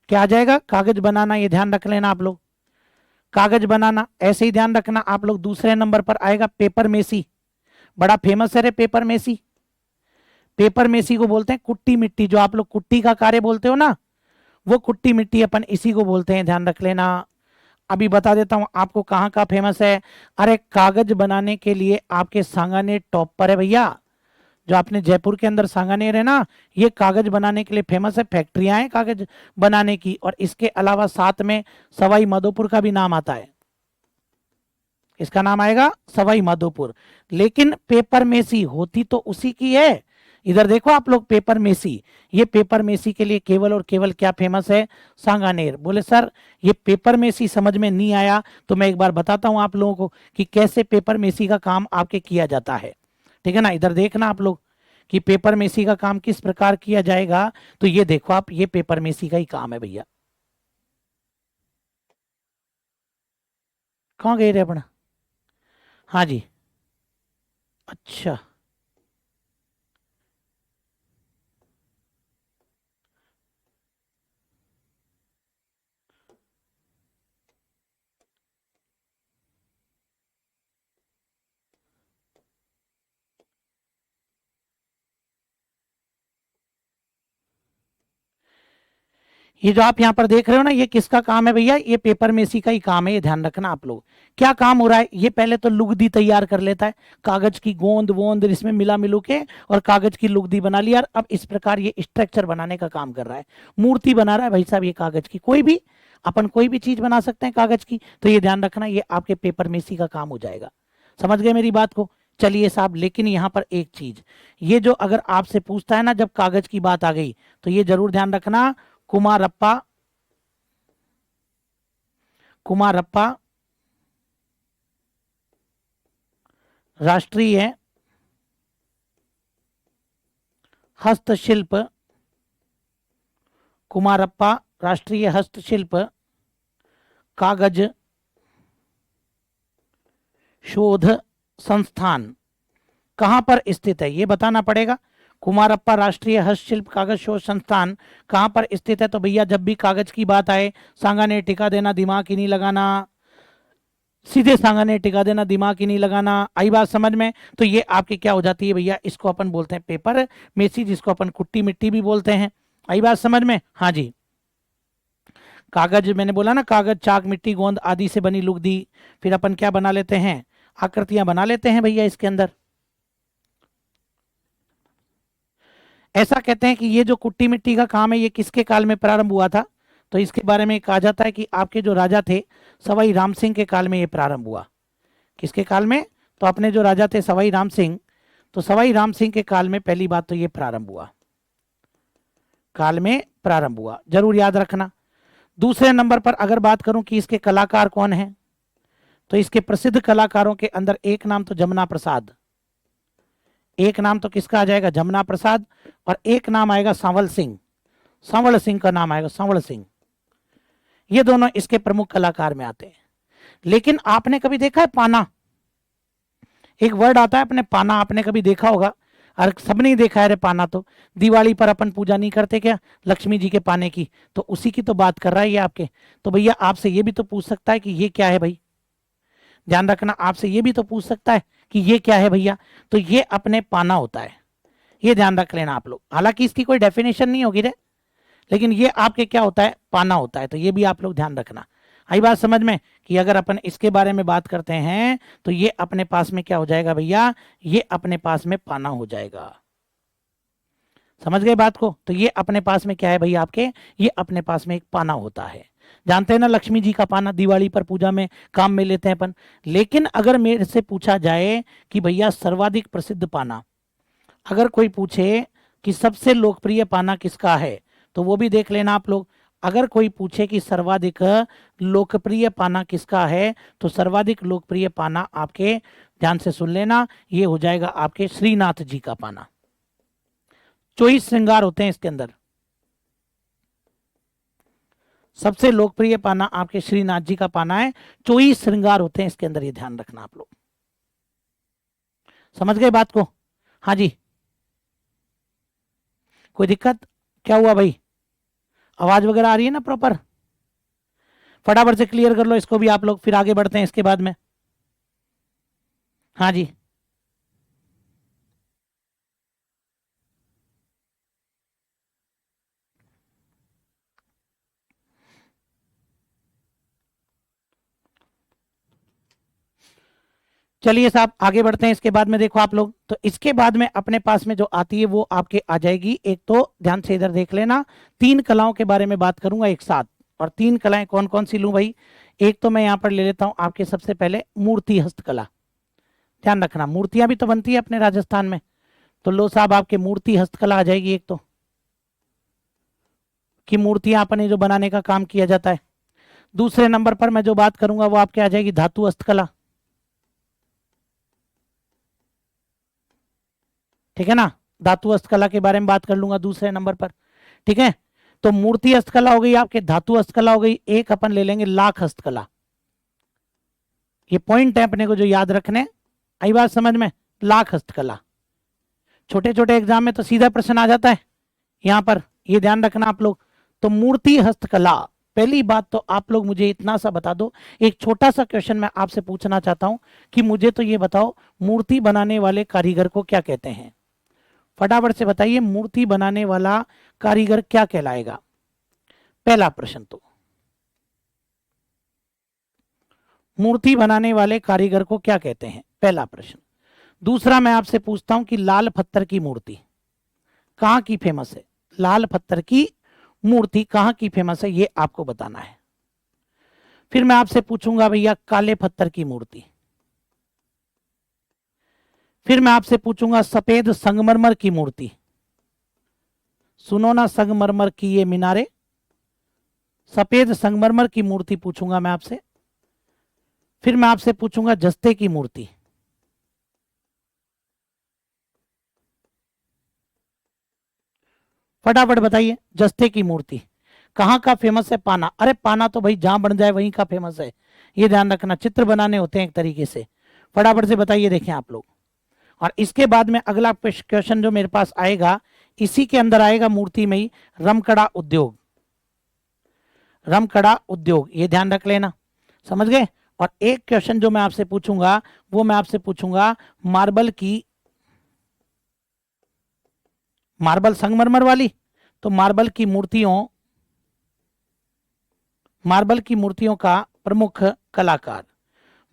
क्या आ जाएगा, कागज बनाना, ये ध्यान रख लेना आप लोग। कागज बनाना, ऐसे ही ध्यान रखना आप लोग। दूसरे नंबर पर आएगा पेपर मेसी, बड़ा फेमस है रे पेपर मेसी। पेपर मेसी को बोलते हैं कुट्टी मिट्टी, जो आप लोग कुट्टी का कार्य बोलते हो ना, वो कुट्टी मिट्टी अपन इसी को बोलते हैं, ध्यान रख लेना। अभी बता देता हूं आपको कहाँ का फेमस है। अरे कागज बनाने के लिए आपके सांगानेर टॉप पर है भैया। जो आपने जयपुर के अंदर सांगानेर है ना, ये कागज बनाने के लिए फेमस है, फैक्ट्रियां हैं कागज बनाने की। और इसके अलावा साथ में सवाई माधोपुर का भी नाम आता है, इसका नाम आएगा सवाई माधोपुर। लेकिन पेपर मेसी होती तो उसी की है। इधर देखो आप लोग, पेपर मेसी, ये पेपर मेसी के लिए केवल और केवल क्या फेमस है, सांगानेर। बोले सर ये पेपर मेसी समझ में नहीं आया, तो मैं एक बार बताता हूं आप लोगों को कि कैसे पेपर मेसी का काम आपके किया जाता है। ठीक है ना, इधर देखना आप लोग कि पेपर मेसी का काम किस प्रकार किया जाएगा। तो ये देखो आप, ये पेपर मेसी का ही काम है भैया। कहाँ गए रे अपना? हाँ जी, अच्छा। ये जो आप यहाँ पर देख रहे हो ना, ये किसका काम है भैया, ये पेपर मेसी का ही काम है, ये ध्यान रखना आप लोग। क्या काम हो रहा है, ये पहले तो लुगदी तैयार कर लेता है, कागज की गोंद वोंद इसमें मिला मिलू के और कागज की लुगदी बना लिया। और अब इस प्रकार ये स्ट्रक्चर बनाने का काम कर रहा है, मूर्ति बना रहा है भाई साहब, ये कागज की कोई भी, अपन कोई भी चीज बना सकते हैं कागज की। तो ये ध्यान रखना, ये आपके पेपर मेसी का काम हो जाएगा। समझ गए मेरी बात को? चलिए साहब, लेकिन यहाँ पर एक चीज, ये जो अगर आपसे पूछता है ना जब कागज की बात आ गई, तो ये जरूर ध्यान रखना, कुमारप्पा, कुमारप्पा राष्ट्रीय हस्तशिल्प, कुमारप्पा राष्ट्रीय हस्तशिल्प कागज शोध संस्थान कहां पर स्थित है, ये बताना पड़ेगा। कुमारप्पा राष्ट्रीय हस्तशिल्प कागज शोध संस्थान कहां पर स्थित है? तो भैया जब भी कागज की बात आए, सांगानेर टिका देना, दिमाग ही नहीं लगाना, सीधे सांगानेर टिका देना, दिमाग ही नहीं लगाना। आई बात समझ में? तो ये आपकी क्या हो जाती है भैया, इसको अपन बोलते हैं पेपर मेसी, जिसको अपन कुट्टी मिट्टी भी बोलते हैं। आई बात समझ में? हाँ जी। कागज मैंने बोला ना, कागज चाक मिट्टी गोंद आदि से बनी लुगदी, फिर अपन क्या बना लेते हैं, आकृतियां बना लेते हैं भैया इसके अंदर। ऐसा कहते हैं कि ये जो कुट्टी मिट्टी का काम है, ये किसके काल में प्रारंभ हुआ था? तो इसके बारे में कहा जाता है कि आपके जो राजा थे सवाई राम सिंह के काल में ये प्रारंभ हुआ। किसके काल में? तो अपने जो राजा थे सवाई राम सिंह, तो सवाई राम सिंह के काल में पहली बात तो ये प्रारंभ हुआ, काल में प्रारंभ हुआ, जरूर याद रखना। दूसरे नंबर पर अगर बात करूं कि इसके कलाकार कौन हैं, तो इसके प्रसिद्ध कलाकारों के अंदर एक नाम तो जमुना प्रसाद, एक नाम तो किसका आ जाएगा, जमुना प्रसाद, और एक नाम आएगा सांवल सिंह, सांवल सिंह का नाम आएगा, सांवल सिंह। ये दोनों इसके प्रमुख कलाकार में आते हैं। लेकिन आपने कभी देखा है पाना, एक वर्ड आता है अपने पाना, आपने कभी देखा होगा? और सब नहीं देखा है रे पाना, तो दिवाली पर अपन पूजा नहीं करते क्या लक्ष्मी जी के पाने की, तो उसी की तो बात कर रहा है ये आपके। तो भैया आपसे ये भी तो पूछ सकता है कि ये क्या है भाई, ध्यान रखना, आपसे ये भी तो पूछ सकता है कि ये क्या है भैया। तो ये अपने पाना होता है, ये ध्यान रख लेना आप लोग। हालांकि इसकी कोई डेफिनेशन नहीं होगी रे, लेकिन ये आपके क्या होता है, पाना होता है। तो ये भी आप लोग ध्यान रखना। आई बात समझ में कि अगर अपन इसके बारे में बात करते हैं तो ये अपने पास में क्या हो जाएगा भैया, ये अपने पास में पाना हो जाएगा। समझ गए बात को? तो ये अपने पास में क्या है भैया आपके, ये अपने पास में एक पाना होता है। जानते हैं ना लक्ष्मी जी का पाना दिवाली पर पूजा में काम में लेते हैं अपन। लेकिन अगर मेरे से पूछा जाए कि भैया सर्वाधिक प्रसिद्ध पाना, अगर कोई पूछे कि सबसे लोकप्रिय पाना किसका है, तो वो भी देख लेना आप लोग। अगर कोई पूछे कि सर्वाधिक लोकप्रिय पाना किसका है, तो सर्वाधिक लोकप्रिय पाना आपके, ध्यान से सुन लेना, ये हो जाएगा आपके श्रीनाथ जी का पाना। 24 श्रृंगार होते हैं इसके अंदर, सबसे लोकप्रिय पाना आपके श्रीनाथ जी का पाना है। 24 श्रृंगार होते हैं इसके अंदर, ये ध्यान रखना आप लोग। समझ गए बात को? हाँ जी। कोई दिक्कत? क्या हुआ भाई, आवाज वगैरह आ रही है ना प्रॉपर? फटाफट से क्लियर कर लो इसको भी आप लोग, फिर आगे बढ़ते हैं इसके बाद में। हाँ जी, चलिए साहब आगे बढ़ते हैं इसके बाद में। देखो आप लोग, तो इसके बाद में अपने पास में जो आती है वो आपके आ जाएगी, एक तो ध्यान से इधर देख लेना, 3 कलाओं के बारे में बात करूंगा एक साथ। और 3 कलाएं कौन कौन सी लूं भाई? एक तो मैं यहां पर ले लेता हूं आपके सबसे पहले मूर्ति हस्तकला। ध्यान रखना, मूर्तियां भी तो बनती है अपने राजस्थान में, तो लो साहब आपके मूर्ति हस्तकला आ जाएगी एक तो, कि मूर्तियां अपने जो बनाने का काम किया जाता है। दूसरे नंबर पर मैं जो बात करूंगा वो आपके आ जाएगी धातु हस्तकला। ठीक है ना, धातु हस्तकला के बारे में बात कर लूंगा दूसरे नंबर पर। ठीक है, तो मूर्ति हस्तकला हो गई आपके, धातु हस्तकला हो गई, एक अपन ले लेंगे लाख हस्तकला। ये पॉइंट है अपने को जो याद रखने, आई बात समझ में? लाख हस्तकला, छोटे छोटे एग्जाम में तो सीधा प्रश्न आ जाता है यहां पर, ये ध्यान रखना आप लोग। तो मूर्ति हस्तकला, पहली बात तो आप लोग मुझे इतना सा बता दो, एक छोटा सा क्वेश्चन मैं आपसे पूछना चाहता हूं कि मुझे तो ये बताओ, मूर्ति बनाने वाले कारीगर को क्या कहते हैं? फटाफट से बताइए, मूर्ति बनाने वाला कारीगर क्या कहलाएगा? पहला प्रश्न तो, मूर्ति बनाने वाले कारीगर को क्या कहते हैं? पहला प्रश्न। दूसरा मैं आपसे पूछता हूं कि लाल पत्थर की मूर्ति कहां की फेमस है? लाल पत्थर की मूर्ति कहां की फेमस है, ये आपको बताना है। फिर मैं आपसे पूछूंगा भैया काले पत्थर की मूर्ति। फिर मैं आपसे पूछूंगा सफेद संगमरमर की मूर्ति। सुनो ना, संगमरमर की ये मीनारे, सफेद संगमरमर की मूर्ति पूछूंगा मैं आपसे। फिर मैं आपसे पूछूंगा जस्ते की मूर्ति। फटाफट बताइए, जस्ते की मूर्ति कहाँ का फेमस है? पाना। अरे पाना तो भाई जहां बन जाए वहीं का फेमस है, ये ध्यान रखना, चित्र बनाने होते हैं एक तरीके से। फटाफट से बताइए, देखें आप लोग। और इसके बाद में अगला क्वेश्चन जो मेरे पास आएगा, इसी के अंदर आएगा मूर्ति में ही, रमकड़ा उद्योग। रमकड़ा उद्योग, ये ध्यान रख लेना, समझ गए? और एक क्वेश्चन जो मैं आपसे पूछूंगा वो मैं आपसे पूछूंगा मार्बल की, मार्बल संगमरमर वाली, तो मार्बल की मूर्तियों, मार्बल की मूर्तियों का प्रमुख कलाकार,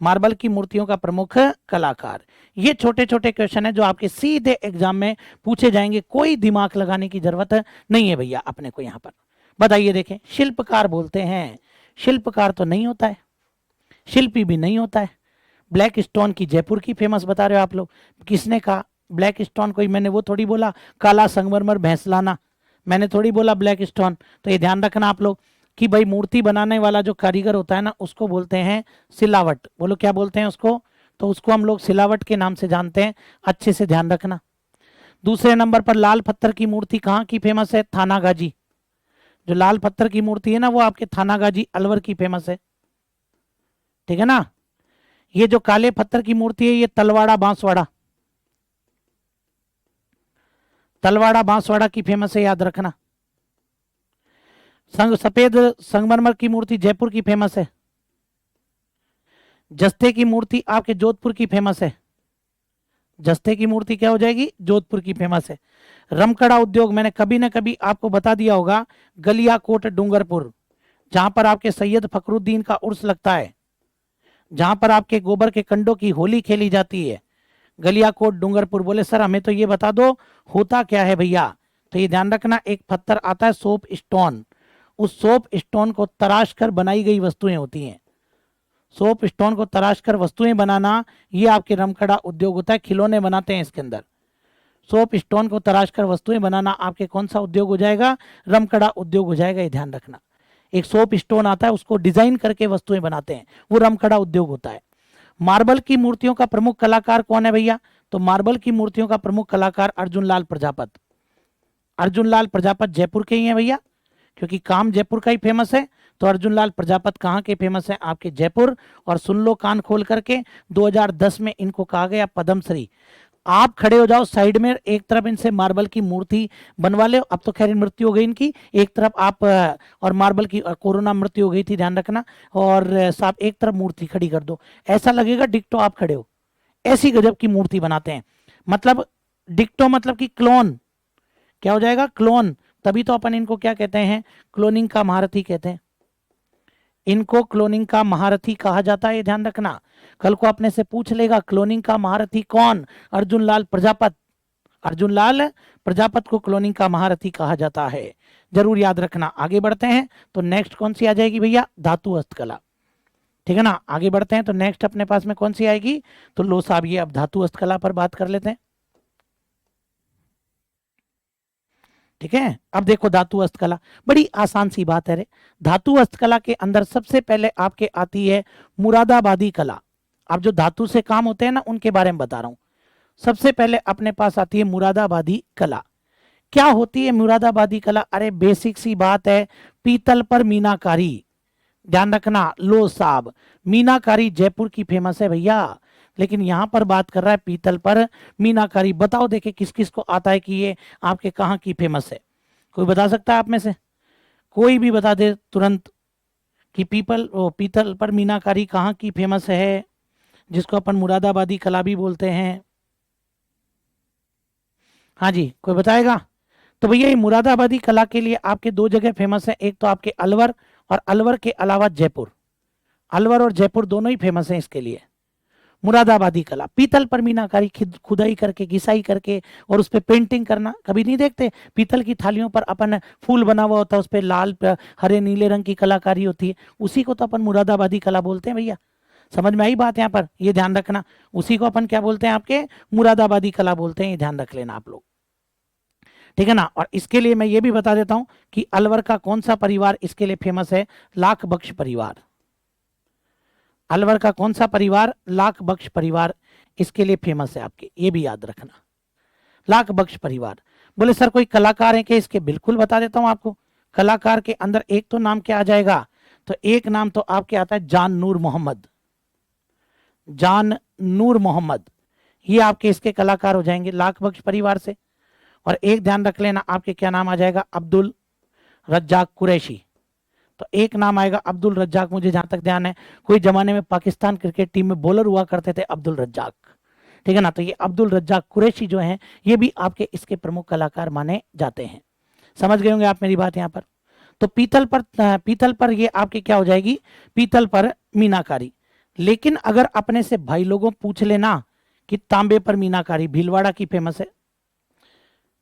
मार्बल की मूर्तियों का प्रमुख कलाकार। ये छोटे छोटे क्वेश्चन है जो आपके सीधे एग्जाम में पूछे जाएंगे, कोई दिमाग लगाने की जरूरत नहीं है भैया अपने को यहाँ पर। बताइए, देखें, शिल्पकार बोलते हैं, शिल्पकार तो नहीं होता है, शिल्पी भी नहीं होता है। ब्लैक स्टोन की जयपुर की फेमस बता रहे हो आप लोग, किसने कहा ब्लैक स्टोन? कोई मैंने वो थोड़ी बोला काला संगमरमर भैंसलाना, मैंने थोड़ी बोला ब्लैक स्टोन। तो ये ध्यान रखना आप लोग कि भाई मूर्ति बनाने वाला जो कारीगर होता है ना, उसको बोलते हैं सिलावट। बोलो क्या बोलते हैं उसको? तो उसको हम लोग सिलावट के नाम से जानते हैं, अच्छे से ध्यान रखना। दूसरे नंबर पर लाल पत्थर की मूर्ति कहाँ की फेमस है? थानागाजी। जो लाल पत्थर की मूर्ति है ना, वो आपके थानागाजी अलवर की फेमस है। ठीक है ना? ये जो काले पत्थर की मूर्ति है, ये तलवाड़ा बांसवाड़ा, तलवाड़ा बांसवाड़ा की फेमस है, याद रखना। सफेद संगमरमर की मूर्ति जयपुर की फेमस है। जस्ते की मूर्ति आपके जोधपुर की फेमस है। जस्ते की मूर्ति क्या हो जाएगी? जोधपुर की फेमस है। रमकड़ा उद्योग मैंने कभी ना कभी आपको बता दिया होगा, गलियाकोट डूंगरपुर, जहां पर आपके सैयद फखरुद्दीन का उर्स लगता है, जहां पर आपके गोबर के कंडों की होली खेली जाती है, गलियाकोट डूंगरपुर। बोले सर हमें तो ये बता दो होता क्या है भैया? तो ये ध्यान रखना, एक पत्थर आता है सोप स्टोन, उस सोप स्टोन को तराश कर बनाई गई वस्तुएं होती हैं। सोप स्टोन को तराश कर वस्तुएं बनाना, ये आपके रमकड़ा उद्योग होता है, खिलौने बनाते हैं इसके अंदर। सोप स्टोन को तराश कर वस्तुएं बनाना आपके कौन सा उद्योग हो जाएगा? रमकड़ा उद्योग हो जाएगा, ये ध्यान रखना। एक सोप स्टोन आता है, उसको डिजाइन करके वस्तुएं बनाते हैं, वो रमकड़ा उद्योग होता है। मार्बल की मूर्तियों का प्रमुख कलाकार कौन है भैया? तो मार्बल की मूर्तियों का प्रमुख कलाकार अर्जुन लाल प्रजापत। अर्जुन लाल प्रजापत जयपुर के ही हैं भैया, क्योंकि काम जयपुर का ही फेमस है। तो अर्जुन लाल प्रजापत कहाँ के फेमस है? आपके जयपुर। और सुन लो कान खोल करके, 2010 में इनको कहा गया पद्मश्री। आप खड़े हो जाओ साइड में, एक तरफ इनसे मार्बल की मूर्ति बनवा ले, अब तो खैर मृत्यु हो गई इनकी, एक तरफ आप और मार्बल की कोरोना मृत्यु हो गई थी, ध्यान रखना, और साहब एक तरफ मूर्ति खड़ी कर दो, ऐसा लगेगा डिक्टो आप खड़े हो, ऐसी गजब की मूर्ति बनाते हैं। मतलब डिक्टो मतलब कि क्लोन, क्या हो जाएगा, क्लोन। तभी तो अपन इनको क्या कहते हैं, क्लोनिंग का महारथी कहते हैं, इनको क्लोनिंग का महारथी कहा जाता है, ये ध्यान रखना। कल को अपने से पूछ लेगा क्लोनिंग का महारथी कौन, अर्जुन लाल प्रजापत, अर्जुन लाल प्रजापत को क्लोनिंग का महारथी कहा जाता है, जरूर याद रखना। आगे बढ़ते हैं तो नेक्स्ट कौन सी आ जाएगी भैया, धातु हस्तकला, ठीक है ना। आगे बढ़ते हैं तो नेक्स्ट अपने पास में कौन सी आएगी, तो लो साहब ये अब धातु हस्तकला पर बात कर लेते हैं, ठीक है। अब देखो धातु हस्तकला बड़ी आसान सी बात है रे। धातु हस्तकला के अंदर सबसे पहले आपके आती है मुरादाबादी कला। अब जो धातु से काम होते हैं ना उनके बारे में बता रहा हूं। सबसे पहले अपने पास आती है मुरादाबादी कला। क्या होती है मुरादाबादी कला, अरे बेसिक सी बात है, पीतल पर मीनाकारी, ध्यान रखना। लो साहब मीनाकारी जयपुर की फेमस है भैया, लेकिन यहां पर बात कर रहा है पीतल पर मीनाकारी। बताओ देखे किस किस को आता है कि ये आपके कहाँ की फेमस है, कोई बता सकता है आप में से, कोई भी बता दे तुरंत कि पीतल पर मीनाकारी कहाँ की फेमस है, जिसको अपन मुरादाबादी कला भी बोलते हैं। हाँ जी कोई बताएगा। तो भैया ये मुरादाबादी कला के लिए आपके दो जगह फेमस है, एक तो आपके अलवर, और अलवर के अलावा जयपुर, अलवर और जयपुर दोनों ही फेमस हैं इसके लिए। मुरादाबादी कला, पीतल पर मीनाकारी, खुदाई करके घिसाई करके और उस पर पेंटिंग करना, कभी नहीं देखते पीतल की थालियों पर अपन फूल बना हुआ होता है, उस पर लाल हरे नीले रंग की कलाकारी होती है, उसी को तो अपन मुरादाबादी कला बोलते हैं भैया। समझ में आई बात यहाँ पर, ये ध्यान रखना, उसी को अपन क्या बोलते हैं आपके मुरादाबादी कला बोलते हैं, ये ध्यान रख लेना आप लोग, ठीक है ना। और इसके लिए मैं ये भी बता देता हूं कि अलवर का कौन सा परिवार इसके लिए फेमस है, लाख बख्श परिवार। अलवर का कौन सा परिवार, लाख बख्श परिवार इसके लिए फेमस है आपके, ये भी याद रखना, लाख बख्श परिवार। बोले सर कोई कलाकार है क्या इसके, बिल्कुल बता देता हूं आपको। कलाकार के अंदर एक तो नाम क्या आ जाएगा, तो एक नाम तो आपके आता है जान नूर मोहम्मद, जान नूर मोहम्मद, ये आपके इसके कलाकार हो जाएंगे लाख बख्श परिवार से। और एक ध्यान रख लेना आपके क्या नाम आ जाएगा, अब्दुल रज्जाक कुरैशी। तो एक नाम आएगा अब्दुल रज्जाक, मुझे जहां तक ध्यान है कोई जमाने में पाकिस्तान क्रिकेट टीम में बॉलर हुआ करते थे अब्दुल रज्जाक, ठीक है ना। तो ये अब्दुल रज्जाक कुरैशी जो हैं ये भी आपके इसके प्रमुख कलाकार माने जाते हैं। समझ गए होंगे आप मेरी बात यहाँ पर। तो पीतल पर ये आपकी क्या हो जाएगी, पीतल पर मीनाकारी। लेकिन अगर अपने से भाई लोगों पूछ लेना कि तांबे पर मीनाकारी भीलवाड़ा की फेमस है,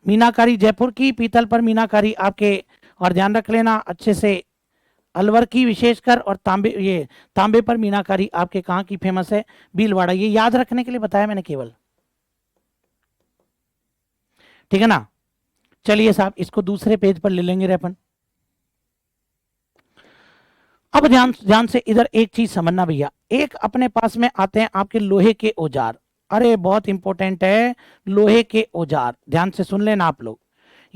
मीनाकारी जयपुर की, पीतल पर मीनाकारी आपके, और ध्यान रख लेना अच्छे से अलवर की विशेषकर, और तांबे पर मीनाकारी आपके कहाँ की फेमस है, भीलवाड़ा। ये याद रखने के लिए बताया मैंने केवल, ठीक है ना। चलिए साहब इसको दूसरे पेज पर ले लेंगे रे अपन। अब ध्यान ध्यान से इधर एक चीज समझना भैया, एक अपने पास में आते हैं आपके लोहे के औजार, अरे बहुत इंपॉर्टेंट है लोहे के औजार, ध्यान से सुन लेना आप लोग।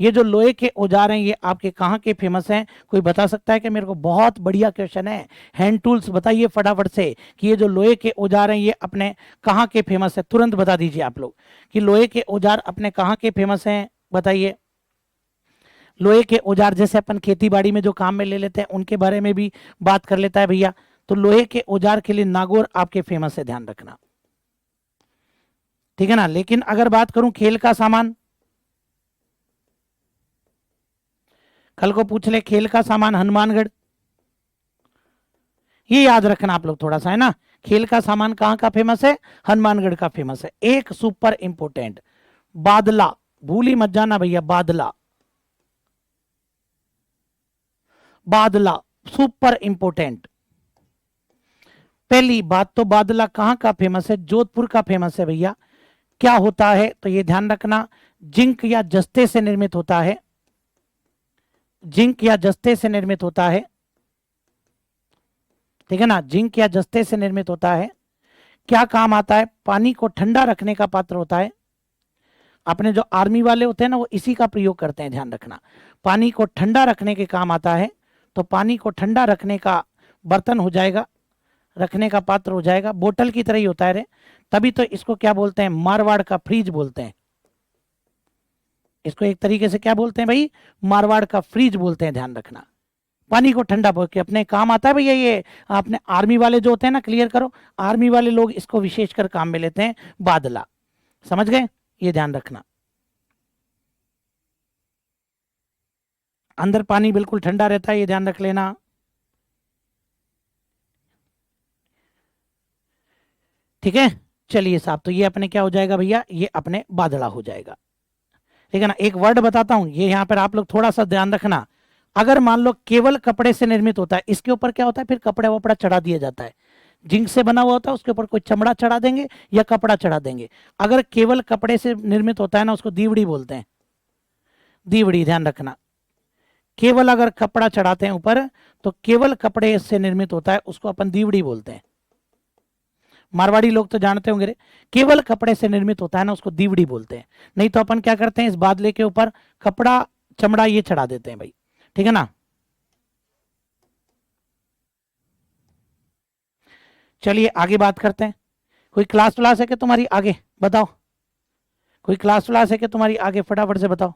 ये जो लोहे के औजार हैं ये आपके कहाँ के फेमस हैं, कोई बता सकता है कि मेरे को, बहुत बढ़िया क्वेश्चन है। हैंड टूल्स बताइए फटाफट से कि ये जो लोहे के औजार हैं ये अपने कहाँ के फेमस है, तुरंत बता दीजिए आप लोग कि लोहे के औजार अपने कहाँ के फेमस हैं, बताइए। लोहे के औजार जैसे अपन खेती बाड़ी में जो काम में ले लेते हैं उनके बारे में भी बात कर लेता है भैया। तो लोहे के औजार के लिए नागौर आपके फेमस है, ध्यान रखना, ठीक है ना। लेकिन अगर बात करूं खेल का सामान, कल को पूछ ले खेल का सामान हनुमानगढ़, ये याद रखना आप लोग थोड़ा सा, है ना। खेल का सामान कहां का फेमस है, हनुमानगढ़ का फेमस है। एक सुपर इंपोर्टेंट बादला, भूल ही मत जाना भैया, बादला, बादला सुपर इंपोर्टेंट। पहली बात तो बादला कहां का फेमस है, जोधपुर का फेमस है भैया। क्या होता है तो ये ध्यान रखना, जिंक या जस्ते से निर्मित होता है, जिंक या जस्ते से निर्मित होता है, ठीक है ना, जिंक या जस्ते से निर्मित होता है। क्या काम आता है, पानी को ठंडा रखने का पात्र होता है। अपने जो आर्मी वाले होते हैं ना वो इसी का प्रयोग करते हैं, ध्यान रखना, पानी को ठंडा रखने के काम आता है। तो पानी को ठंडा रखने का बर्तन हो जाएगा रखने का पात्र हो जाएगा, बोतल की तरह ही होता है रे, तभी तो इसको क्या बोलते हैं, मारवाड़ का फ्रिज बोलते हैं। इसको एक तरीके से क्या बोलते हैं भाई, मारवाड़ का फ्रिज बोलते हैं, ध्यान रखना। पानी को ठंडा करके अपने काम आता है भैया ये। आपने आर्मी वाले जो होते हैं ना, क्लियर करो, आर्मी वाले लोग इसको विशेषकर काम में लेते हैं, बादला, समझ गए, ये ध्यान रखना। अंदर पानी बिल्कुल ठंडा रहता है, ये ध्यान रख लेना। ठीक है, चलिए साहब, तो ये अपने क्या हो जाएगा भैया, ये अपने बादला हो जाएगा। ठीक है ना। एक वर्ड बताता हूं, ये यहाँ पर आप लोग थोड़ा सा ध्यान रखना। अगर मान लो केवल कपड़े से निर्मित होता है, इसके ऊपर क्या होता है, फिर कपड़ा वपड़ा चढ़ा दिया जाता है। जिंक से बना हुआ होता है, उसके ऊपर कोई चमड़ा चढ़ा देंगे या कपड़ा चढ़ा देंगे। अगर केवल कपड़े से निर्मित होता है ना, उसको दीवड़ी बोलते हैं, दीवड़ी, ध्यान रखना। केवल अगर कपड़ा चढ़ाते हैं ऊपर, तो केवल कपड़े से निर्मित होता है, उसको अपन दीवड़ी बोलते हैं। मारवाड़ी लोग तो जानते होंगे रे, केवल कपड़े से निर्मित होता है ना, उसको दीवड़ी बोलते हैं। नहीं तो अपन क्या करते हैं, इस बादले के ऊपर कपड़ा चमड़ा ये चढ़ा देते हैं भाई, ठीक है ना। चलिए आगे बात करते हैं। कोई क्लास व्लास है क्या तुम्हारी आगे, बताओ, कोई क्लास व्लास है क्या तुम्हारी आगे, फटाफट से बताओ।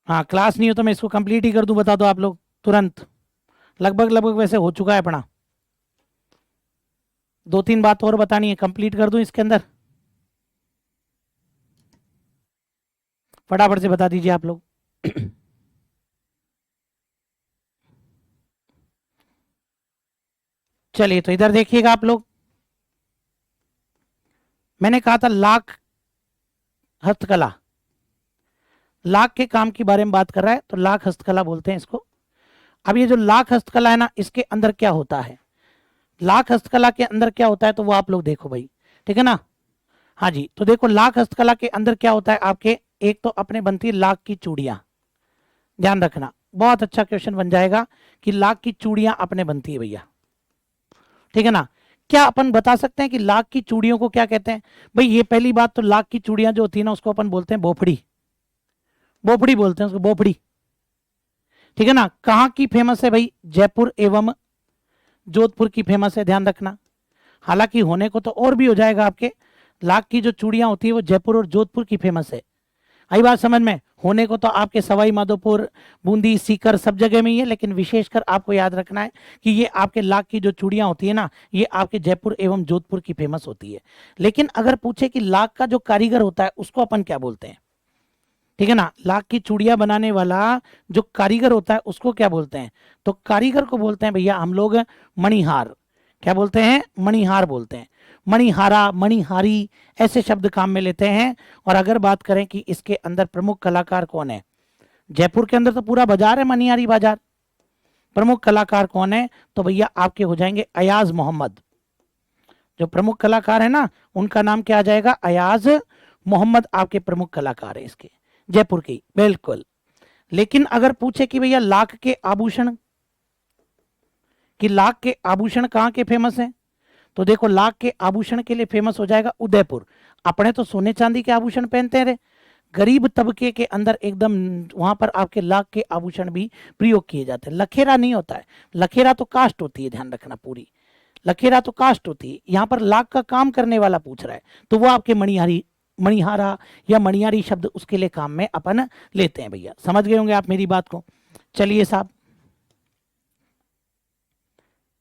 हाँ, क्लास नहीं हो तो मैं इसको कंप्लीट ही कर दूं, बता दो आप लोग तुरंत। लगभग लगभग वैसे हो चुका है अपना, 2-3 बात और बतानी है, कंप्लीट कर दूं इसके अंदर, फटाफट से बता दीजिए आप लोग। चलिए तो इधर देखिएगा आप लोग, मैंने कहा था लाख हस्तकला, लाख के काम के बारे में बात कर रहा है, तो लाख हस्तकला बोलते हैं इसको। अब ये जो लाख हस्तकला है ना, इसके अंदर क्या होता है, लाख हस्तकला के अंदर क्या होता है, तो वो आप लोग देखो भाई, ठीक है ना। हाँ जी, तो देखो लाख हस्तकला के अंदर क्या होता है आपके, एक तो अपने बनती है लाख की चूड़ियां, ध्यान रखना, बहुत अच्छा क्वेश्चन बन जाएगा कि लाख की चूड़ियां अपने बनती है भैया, ठीक है ना। क्या अपन बता सकते हैं कि लाख की चूड़ियों को क्या कहते हैं भाई, ये पहली बात तो, लाख की चूड़ियां जो होती है ना, उसको अपन बोलते हैं बोफड़ी, बोफड़ी बोलते हैं उसको, बोफड़ी, ठीक है ना। कहाँ की फेमस है भाई, जयपुर एवं जोधपुर की फेमस है, ध्यान रखना। हालांकि होने को तो और भी हो जाएगा आपके, लाख की जो चूड़ियां होती है वो जयपुर और जोधपुर की फेमस है, आई बात समझ में। होने को तो आपके सवाई माधोपुर, बूंदी, सीकर सब जगह में ही है, लेकिन विशेषकर आपको याद रखना है कि ये आपके लाख की जो चूड़ियां होती है ना, ये आपके जयपुर एवं जोधपुर की फेमस होती है। लेकिन अगर पूछे कि लाख का जो कारीगर होता है उसको अपन क्या बोलते हैं, ठीक है ना, लाख की चूड़ियां बनाने वाला जो कारीगर होता है उसको क्या बोलते हैं, तो कारीगर को बोलते हैं भैया हम लोग मणिहार, क्या बोलते हैं, मणिहार बोलते हैं, मणिहारा, मणिहारी, ऐसे शब्द काम में लेते हैं। और अगर बात करें कि इसके अंदर प्रमुख कलाकार कौन है, जयपुर के अंदर तो पूरा बाजार है मणिहारी बाजार, प्रमुख कलाकार कौन है, तो भैया आपके हो जाएंगे अयाज मोहम्मद। जो प्रमुख कलाकार है ना, उनका नाम क्या आ जाएगा, अयाज मोहम्मद आपके प्रमुख कलाकार है इसके, जयपुर की, बिल्कुल। लेकिन अगर पूछे कि भैया लाख के आभूषण, कि लाख के आभूषण कहाँ के फेमस हैं, तो देखो लाख के आभूषण के लिए फेमस हो जाएगा उदयपुर। अपने तो सोने चांदी के आभूषण पहनते हैं रे, गरीब तबके के अंदर एकदम वहां पर आपके लाख के आभूषण भी प्रयोग किए जाते हैं। लखेरा नहीं होता है, लखेरा तो कास्ट होती है, ध्यान रखना पूरी, लखेरा तो कास्ट होती है, यहाँ पर लाख का काम करने वाला पूछ रहा है, तो वो आपके मणिहारी, मणिहारा या मणियारी शब्द उसके लिए काम में अपन लेते हैं भैया, समझ गए होंगे आप मेरी बात को। चलिए साहब,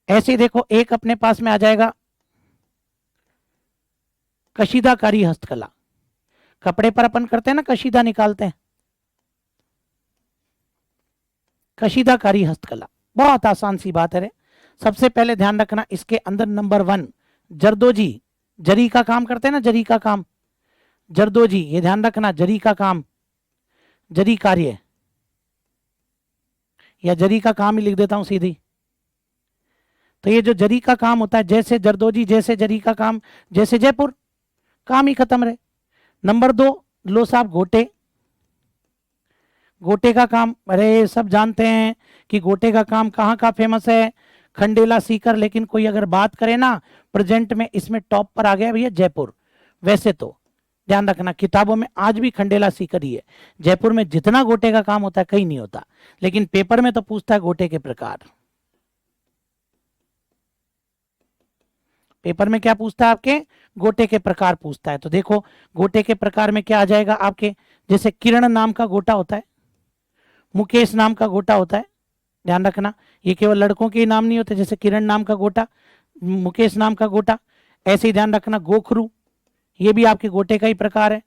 ऐसे देखो एक अपने पास में आ जाएगा कशीदाकारी हस्तकला, कपड़े पर अपन करते हैं ना कशीदा निकालते हैं, कशीदाकारी हस्तकला, बहुत आसान सी बात है रे। सबसे पहले ध्यान रखना, इसके अंदर नंबर 1 जरदोजी, जरी का काम करते हैं ना, जरी का काम, जरदोजी, ये ध्यान रखना, जरी का काम, जरी कार्य, या जरी का काम ही लिख देता हूं सीधी। तो ये जो जरी का काम होता है, जैसे जरदोजी, जैसे जरी का काम, जैसे जयपुर, काम ही खत्म रहे। नंबर 2 लो साहब गोटे, गोटे का काम, अरे सब जानते हैं कि गोटे का काम कहाँ का फेमस है, खंडेला सीकर। लेकिन कोई अगर बात करे ना प्रेजेंट में, इसमें टॉप पर आ गया भैया जयपुर। वैसे तो ध्यान रखना, किताबों में आज भी खंडेला सीकर ही है। जयपुर में जितना गोटे का काम होता है कहीं नहीं होता, लेकिन पेपर में तो पूछता है गोटे के प्रकार। पेपर में क्या पूछता है आपके, गोटे के प्रकार पूछता है। तो देखो गोटे के प्रकार में क्या आ जाएगा आपके, जैसे किरण नाम का गोटा होता है, मुकेश नाम का गोटा होता है। ध्यान रखना, ये केवल लड़कों के ही नाम नहीं होते, जैसे किरण नाम का गोटा, मुकेश नाम का गोटा। ऐसे ही ध्यान रखना गोखरू, ये भी आपके गोटे का ही प्रकार है।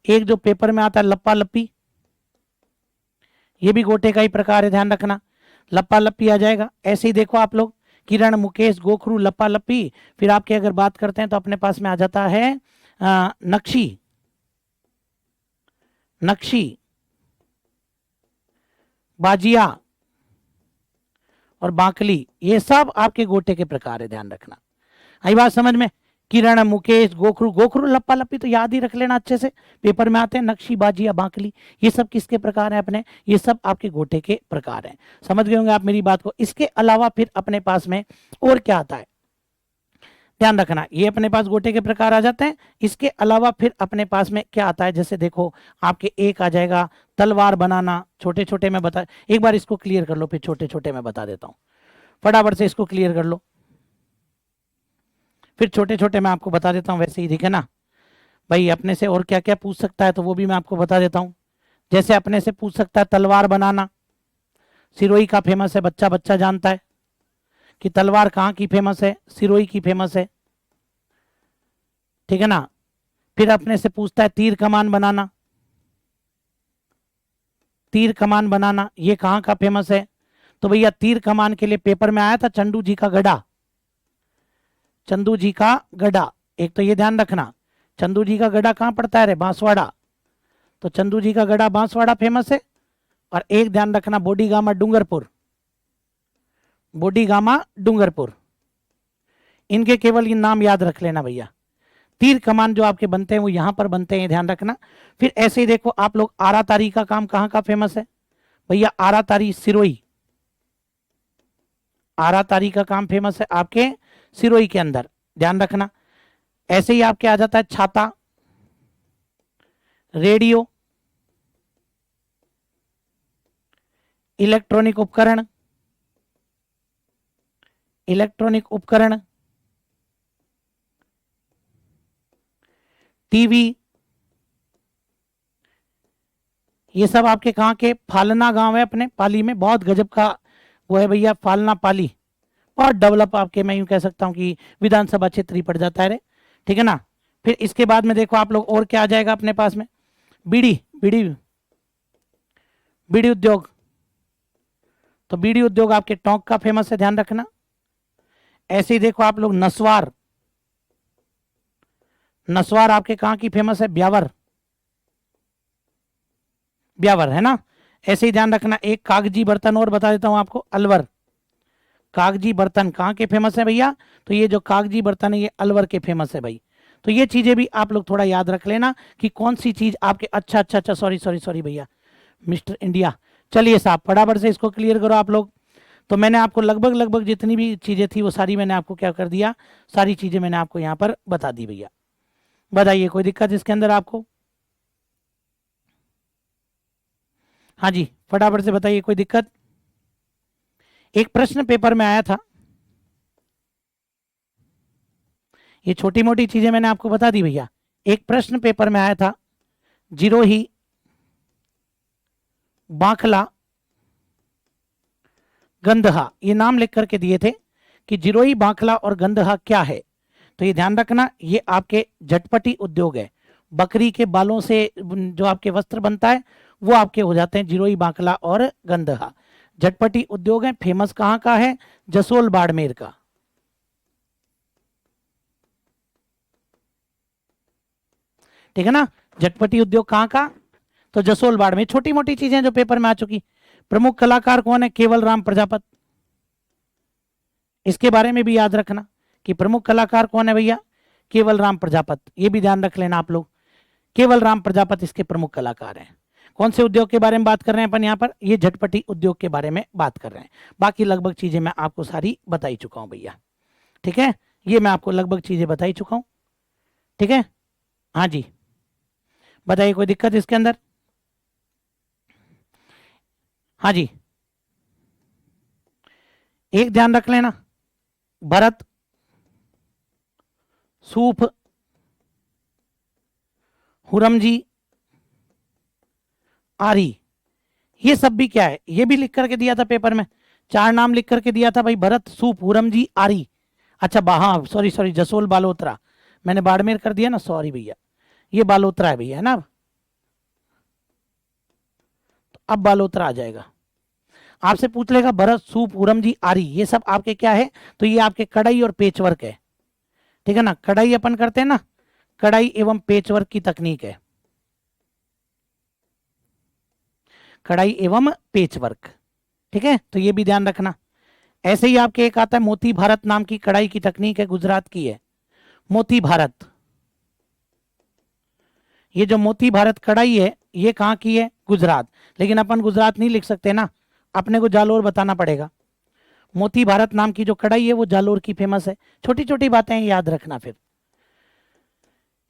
एक जो पेपर में आता है लप्पा लप्पी, ये भी गोटे का ही प्रकार है, ध्यान रखना लप्पा लप्पी आ जाएगा। ऐसे ही देखो आप लोग, किरण, मुकेश, गोखरू, लप्पा लप्पी। फिर आपके अगर बात करते हैं तो अपने पास में आ जाता है नक्शी, नक्शी, बाजिया और बांकली, ये सब आपके गोटे के प्रकार है, ध्यान रखना। आई बात समझ में, किरण, मुकेश, गोखरू, गोखरू लप्पा लप्पी तो याद ही रख लेना अच्छे से, पेपर में आते हैं। नक्शी, बाजिया, बांकली, ये सब किसके प्रकार हैं अपने, ये सब आपके गोटे के प्रकार हैं। समझ गए होंगे आप मेरी बात को। इसके अलावा फिर अपने पास में और क्या आता है, ध्यान रखना, ये अपने पास गोटे के प्रकार आ जाते हैं। इसके अलावा फिर अपने पास में क्या आता है, जैसे देखो आपके एक आ जाएगा तलवार बनाना, छोटे छोटे में बता, एक बार इसको क्लियर कर लो फिर छोटे छोटे में बता देता हूं, फटाफट से इसको क्लियर कर लो, फिर छोटे छोटे मैं आपको बता देता हूँ। वैसे ही ठीक है ना भाई, अपने से और क्या क्या पूछ सकता है तो वो भी मैं आपको बता देता हूँ। जैसे अपने से पूछ सकता है तलवार बनाना, सिरोही का फेमस है, बच्चा बच्चा जानता है कि तलवार कहाँ की फेमस है, सिरोही की फेमस है, ठीक है ना। फिर अपने से पूछता है तीर कमान बनाना, तीर कमान बनाना ये कहाँ का फेमस है, तो भैया तीर कमान के लिए पेपर में आया था चंदू जी का गढ़ा, चंदू जी का गढ़ा। एक तो ये ध्यान रखना, चंदू जी का गढ़ा कहाँ पड़ता है रे, बांसवाड़ा, तो चंदू जी का गढ़ा बांसवाड़ा फेमस है। और एक ध्यान रखना बोडीगामा डूंगरपुर, बोडीगामा डूंगरपुर, इनके केवल ये नाम याद रख लेना भैया। तीर कमान जो आपके बनते हैं वो यहां पर बनते हैं, ध्यान रखना। फिर ऐसे ही देखो आप लोग, आरा तारी का काम कहाँ का फेमस है भैया, आरा तारी सिरोही, आरा तारी का काम फेमस है आपके सिरोही के अंदर, ध्यान रखना। ऐसे ही आपके आ जाता है छाता, रेडियो, इलेक्ट्रॉनिक उपकरण, इलेक्ट्रॉनिक उपकरण, टीवी, ये सब आपके कहाँ के, फालना गांव है अपने पाली में, बहुत गजब का वो है भैया फालना पाली, बहुत डेवलप आपके, मैं यूं कह सकता हूं कि विधानसभा क्षेत्र ही पड़ जाता है रे, ठीक है ना। फिर इसके बाद में देखो आप लोग और क्या आ जाएगा अपने पास में, बीड़ी, बीड़ी, बीड़ी उद्योग, तो बीड़ी उद्योग आपके टोंक का फेमस है, ध्यान रखना। ऐसे ही देखो आप लोग नस्वार, नस्वार आपके कहाँ की फेमस है, ब्यावर, ब्यावर है ना। ऐसे ही ध्यान रखना, एक कागजी बर्तन और बता देता हूं आपको, अलवर, कागजी बर्तन कहाँ के फेमस है भैया, तो ये जो कागजी बर्तन है ये अलवर के फेमस है भाई। तो ये चीजें भी आप लोग थोड़ा याद रख लेना कि कौन सी चीज आपके, अच्छा अच्छा अच्छा, सॉरी सॉरी सॉरी भैया, मिस्टर इंडिया। चलिए साहब फटाफट से इसको क्लियर करो आप लोग। तो मैंने आपको लगभग लगभग जितनी भी चीजें थी वो सारी मैंने आपको क्या कर दिया, सारी चीजें मैंने आपको यहाँ पर बता दी भैया। बताइए कोई दिक्कत इसके अंदर आपको, हाँ जी फटाफट से बताइए कोई दिक्कत। एक प्रश्न पेपर में आया था, ये छोटी मोटी चीजें मैंने आपको बता दी भैया। एक प्रश्न पेपर में आया था, जिरोही, बांखला, गंधहा, ये नाम लिख करके दिए थे कि जिरोही, बांखला और गंधहा क्या है। तो ये ध्यान रखना, ये आपके झटपटी उद्योग है, बकरी के बालों से जो आपके वस्त्र बनता है वो आपके हो जाते हैं जिरोही, बांकला और गंधहा, झटपटी उद्योग है। फेमस कहाँ का है, जसोल बाड़मेर का, ठीक है ना। झटपटी उद्योग कहाँ का, तो जसोल बाड़मेर। छोटी मोटी चीजें जो पेपर में आ चुकी। प्रमुख कलाकार कौन है, केवल राम प्रजापत, इसके बारे में भी याद रखना कि प्रमुख कलाकार कौन है भैया, केवल राम प्रजापत, ये भी ध्यान रख लेना आप लोग, केवल राम प्रजापत इसके प्रमुख कलाकार हैं। कौन से उद्योग के बारे में बात कर रहे हैं अपन यहाँ पर, ये झटपटी उद्योग के बारे में बात कर रहे हैं। बाकी लगभग चीजें मैं आपको सारी बता ही चुका हूं भैया, ठीक है, ये मैं आपको लगभग चीजें बता ही चुका हूं, ठीक है। हाँ जी बताइए कोई दिक्कत इसके अंदर? हाँ जी, एक ध्यान रख लेना, भरत, सूप, हुरमजी, आरी, ये सब भी क्या है, ये भी लिख करके दिया था पेपर में, चार नाम लिख करके दिया था भाई, भरत, सूप, हुरमजी, आरी। अच्छा हाँ सॉरी सॉरी, जसोल बालोतरा, मैंने बाड़मेर कर दिया ना, सॉरी भैया, ये बालोतरा है भैया, है ना? तो अब बालोतरा आ जाएगा, आपसे पूछ लेगा भरत, सूप, हुरमजी, आरी, ये सब आपके क्या है? तो ये आपके कढ़ाई और पेचवर्क है, ठीक है ना? कढ़ाई अपन करते हैं ना, कढ़ाई एवं पेचवर्क की तकनीक है, कढ़ाई एवं पेचवर्क, ठीक है? तो ये भी ध्यान रखना। ऐसे ही आपके एक आता है मोती भारत नाम की कढ़ाई की तकनीक है, गुजरात की है, मोती भारत। ये जो मोती भारत कढ़ाई है, ये कहाँ की है? गुजरात। लेकिन अपन गुजरात नहीं लिख सकते ना, अपने को जालोर बताना पड़ेगा। मोती भारत नाम की जो कढ़ाई है वो जालोर की फेमस है। छोटी छोटी बातें याद रखना। फिर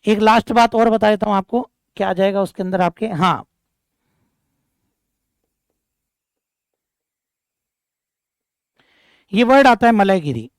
एक लास्ट बात और बता देता हूं आपको, क्या आ जाएगा उसके अंदर आपके, हाँ, ये वर्ड आता है मलयगिरी।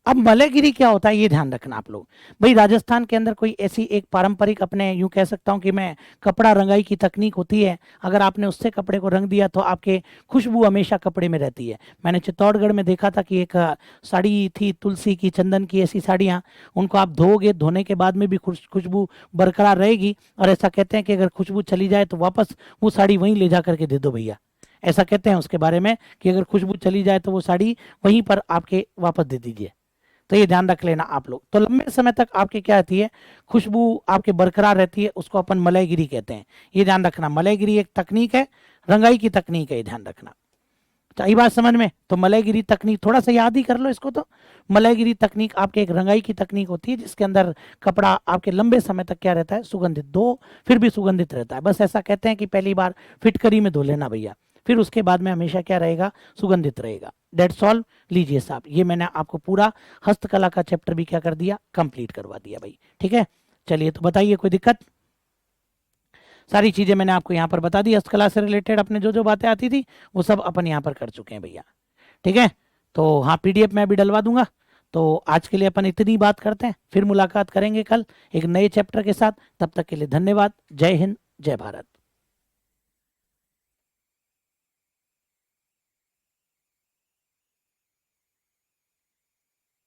अब मलयगिरी क्या होता है ये ध्यान रखना आप लोग। भाई राजस्थान के अंदर कोई ऐसी एक पारंपरिक, अपने यूं कह सकता हूं कि मैं, कपड़ा रंगाई की तकनीक होती है। अगर आपने उससे कपड़े को रंग दिया तो आपके खुशबू हमेशा कपड़े में रहती है। मैंने चित्तौड़गढ़ में देखा था कि एक साड़ी थी, तुलसी की, चंदन की, ऐसी साड़ियाँ, उनको आप धोगे, धोने के बाद में भी खुशबू बरकरार रहेगी। और ऐसा कहते हैं कि अगर खुशबू चली जाए तो वापस वो साड़ी वहीं ले जा करके दे दो भैया। ऐसा कहते हैं उसके बारे में कि अगर खुशबू चली जाए तो वो साड़ी वहीं पर आपके वापस दे दीजिए। तो ये ध्यान रख लेना आप लोग। तो लंबे समय तक आपके क्या रहती है, खुशबू आपके बरकरार रहती है, उसको अपन मलयगिरी कहते हैं। ये ध्यान रखना, मलयगिरी एक तकनीक है, रंगाई की तकनीक है, ये ध्यान रखना। तो यही बात समझ में? तो मलयगिरी तकनीक थोड़ा सा याद ही कर लो इसको। तो मलयगिरी तकनीक आपके एक रंगाई की तकनीक होती है, जिसके अंदर कपड़ा आपके लंबे समय तक क्या रहता है, सुगंधित, दो फिर भी सुगंधित रहता है। बस ऐसा कहते हैं कि पहली बार फिटकरी में धो लेना भैया, फिर उसके बाद में हमेशा क्या रहेगा, सुगंधित रहेगा। That's all. लीजिए साहब, ये मैंने आपको पूरा हस्तकला का चैप्टर भी क्या कर दिया, कंप्लीट करवा दिया भाई, ठीक है? चलिए, तो बताइए कोई दिक्कत? सारी चीजें मैंने आपको यहाँ पर बता दी, हस्तकला से रिलेटेड अपने जो जो बातें आती थी वो सब अपन यहाँ पर कर चुके हैं भैया, ठीक है? तो हाँ, पीडीएफ मैं अभी डलवा दूंगा। तो आज के लिए अपन इतनी बात करते हैं, फिर मुलाकात करेंगे कल एक नए चैप्टर के साथ। तब तक के लिए धन्यवाद। जय हिंद, जय भारत।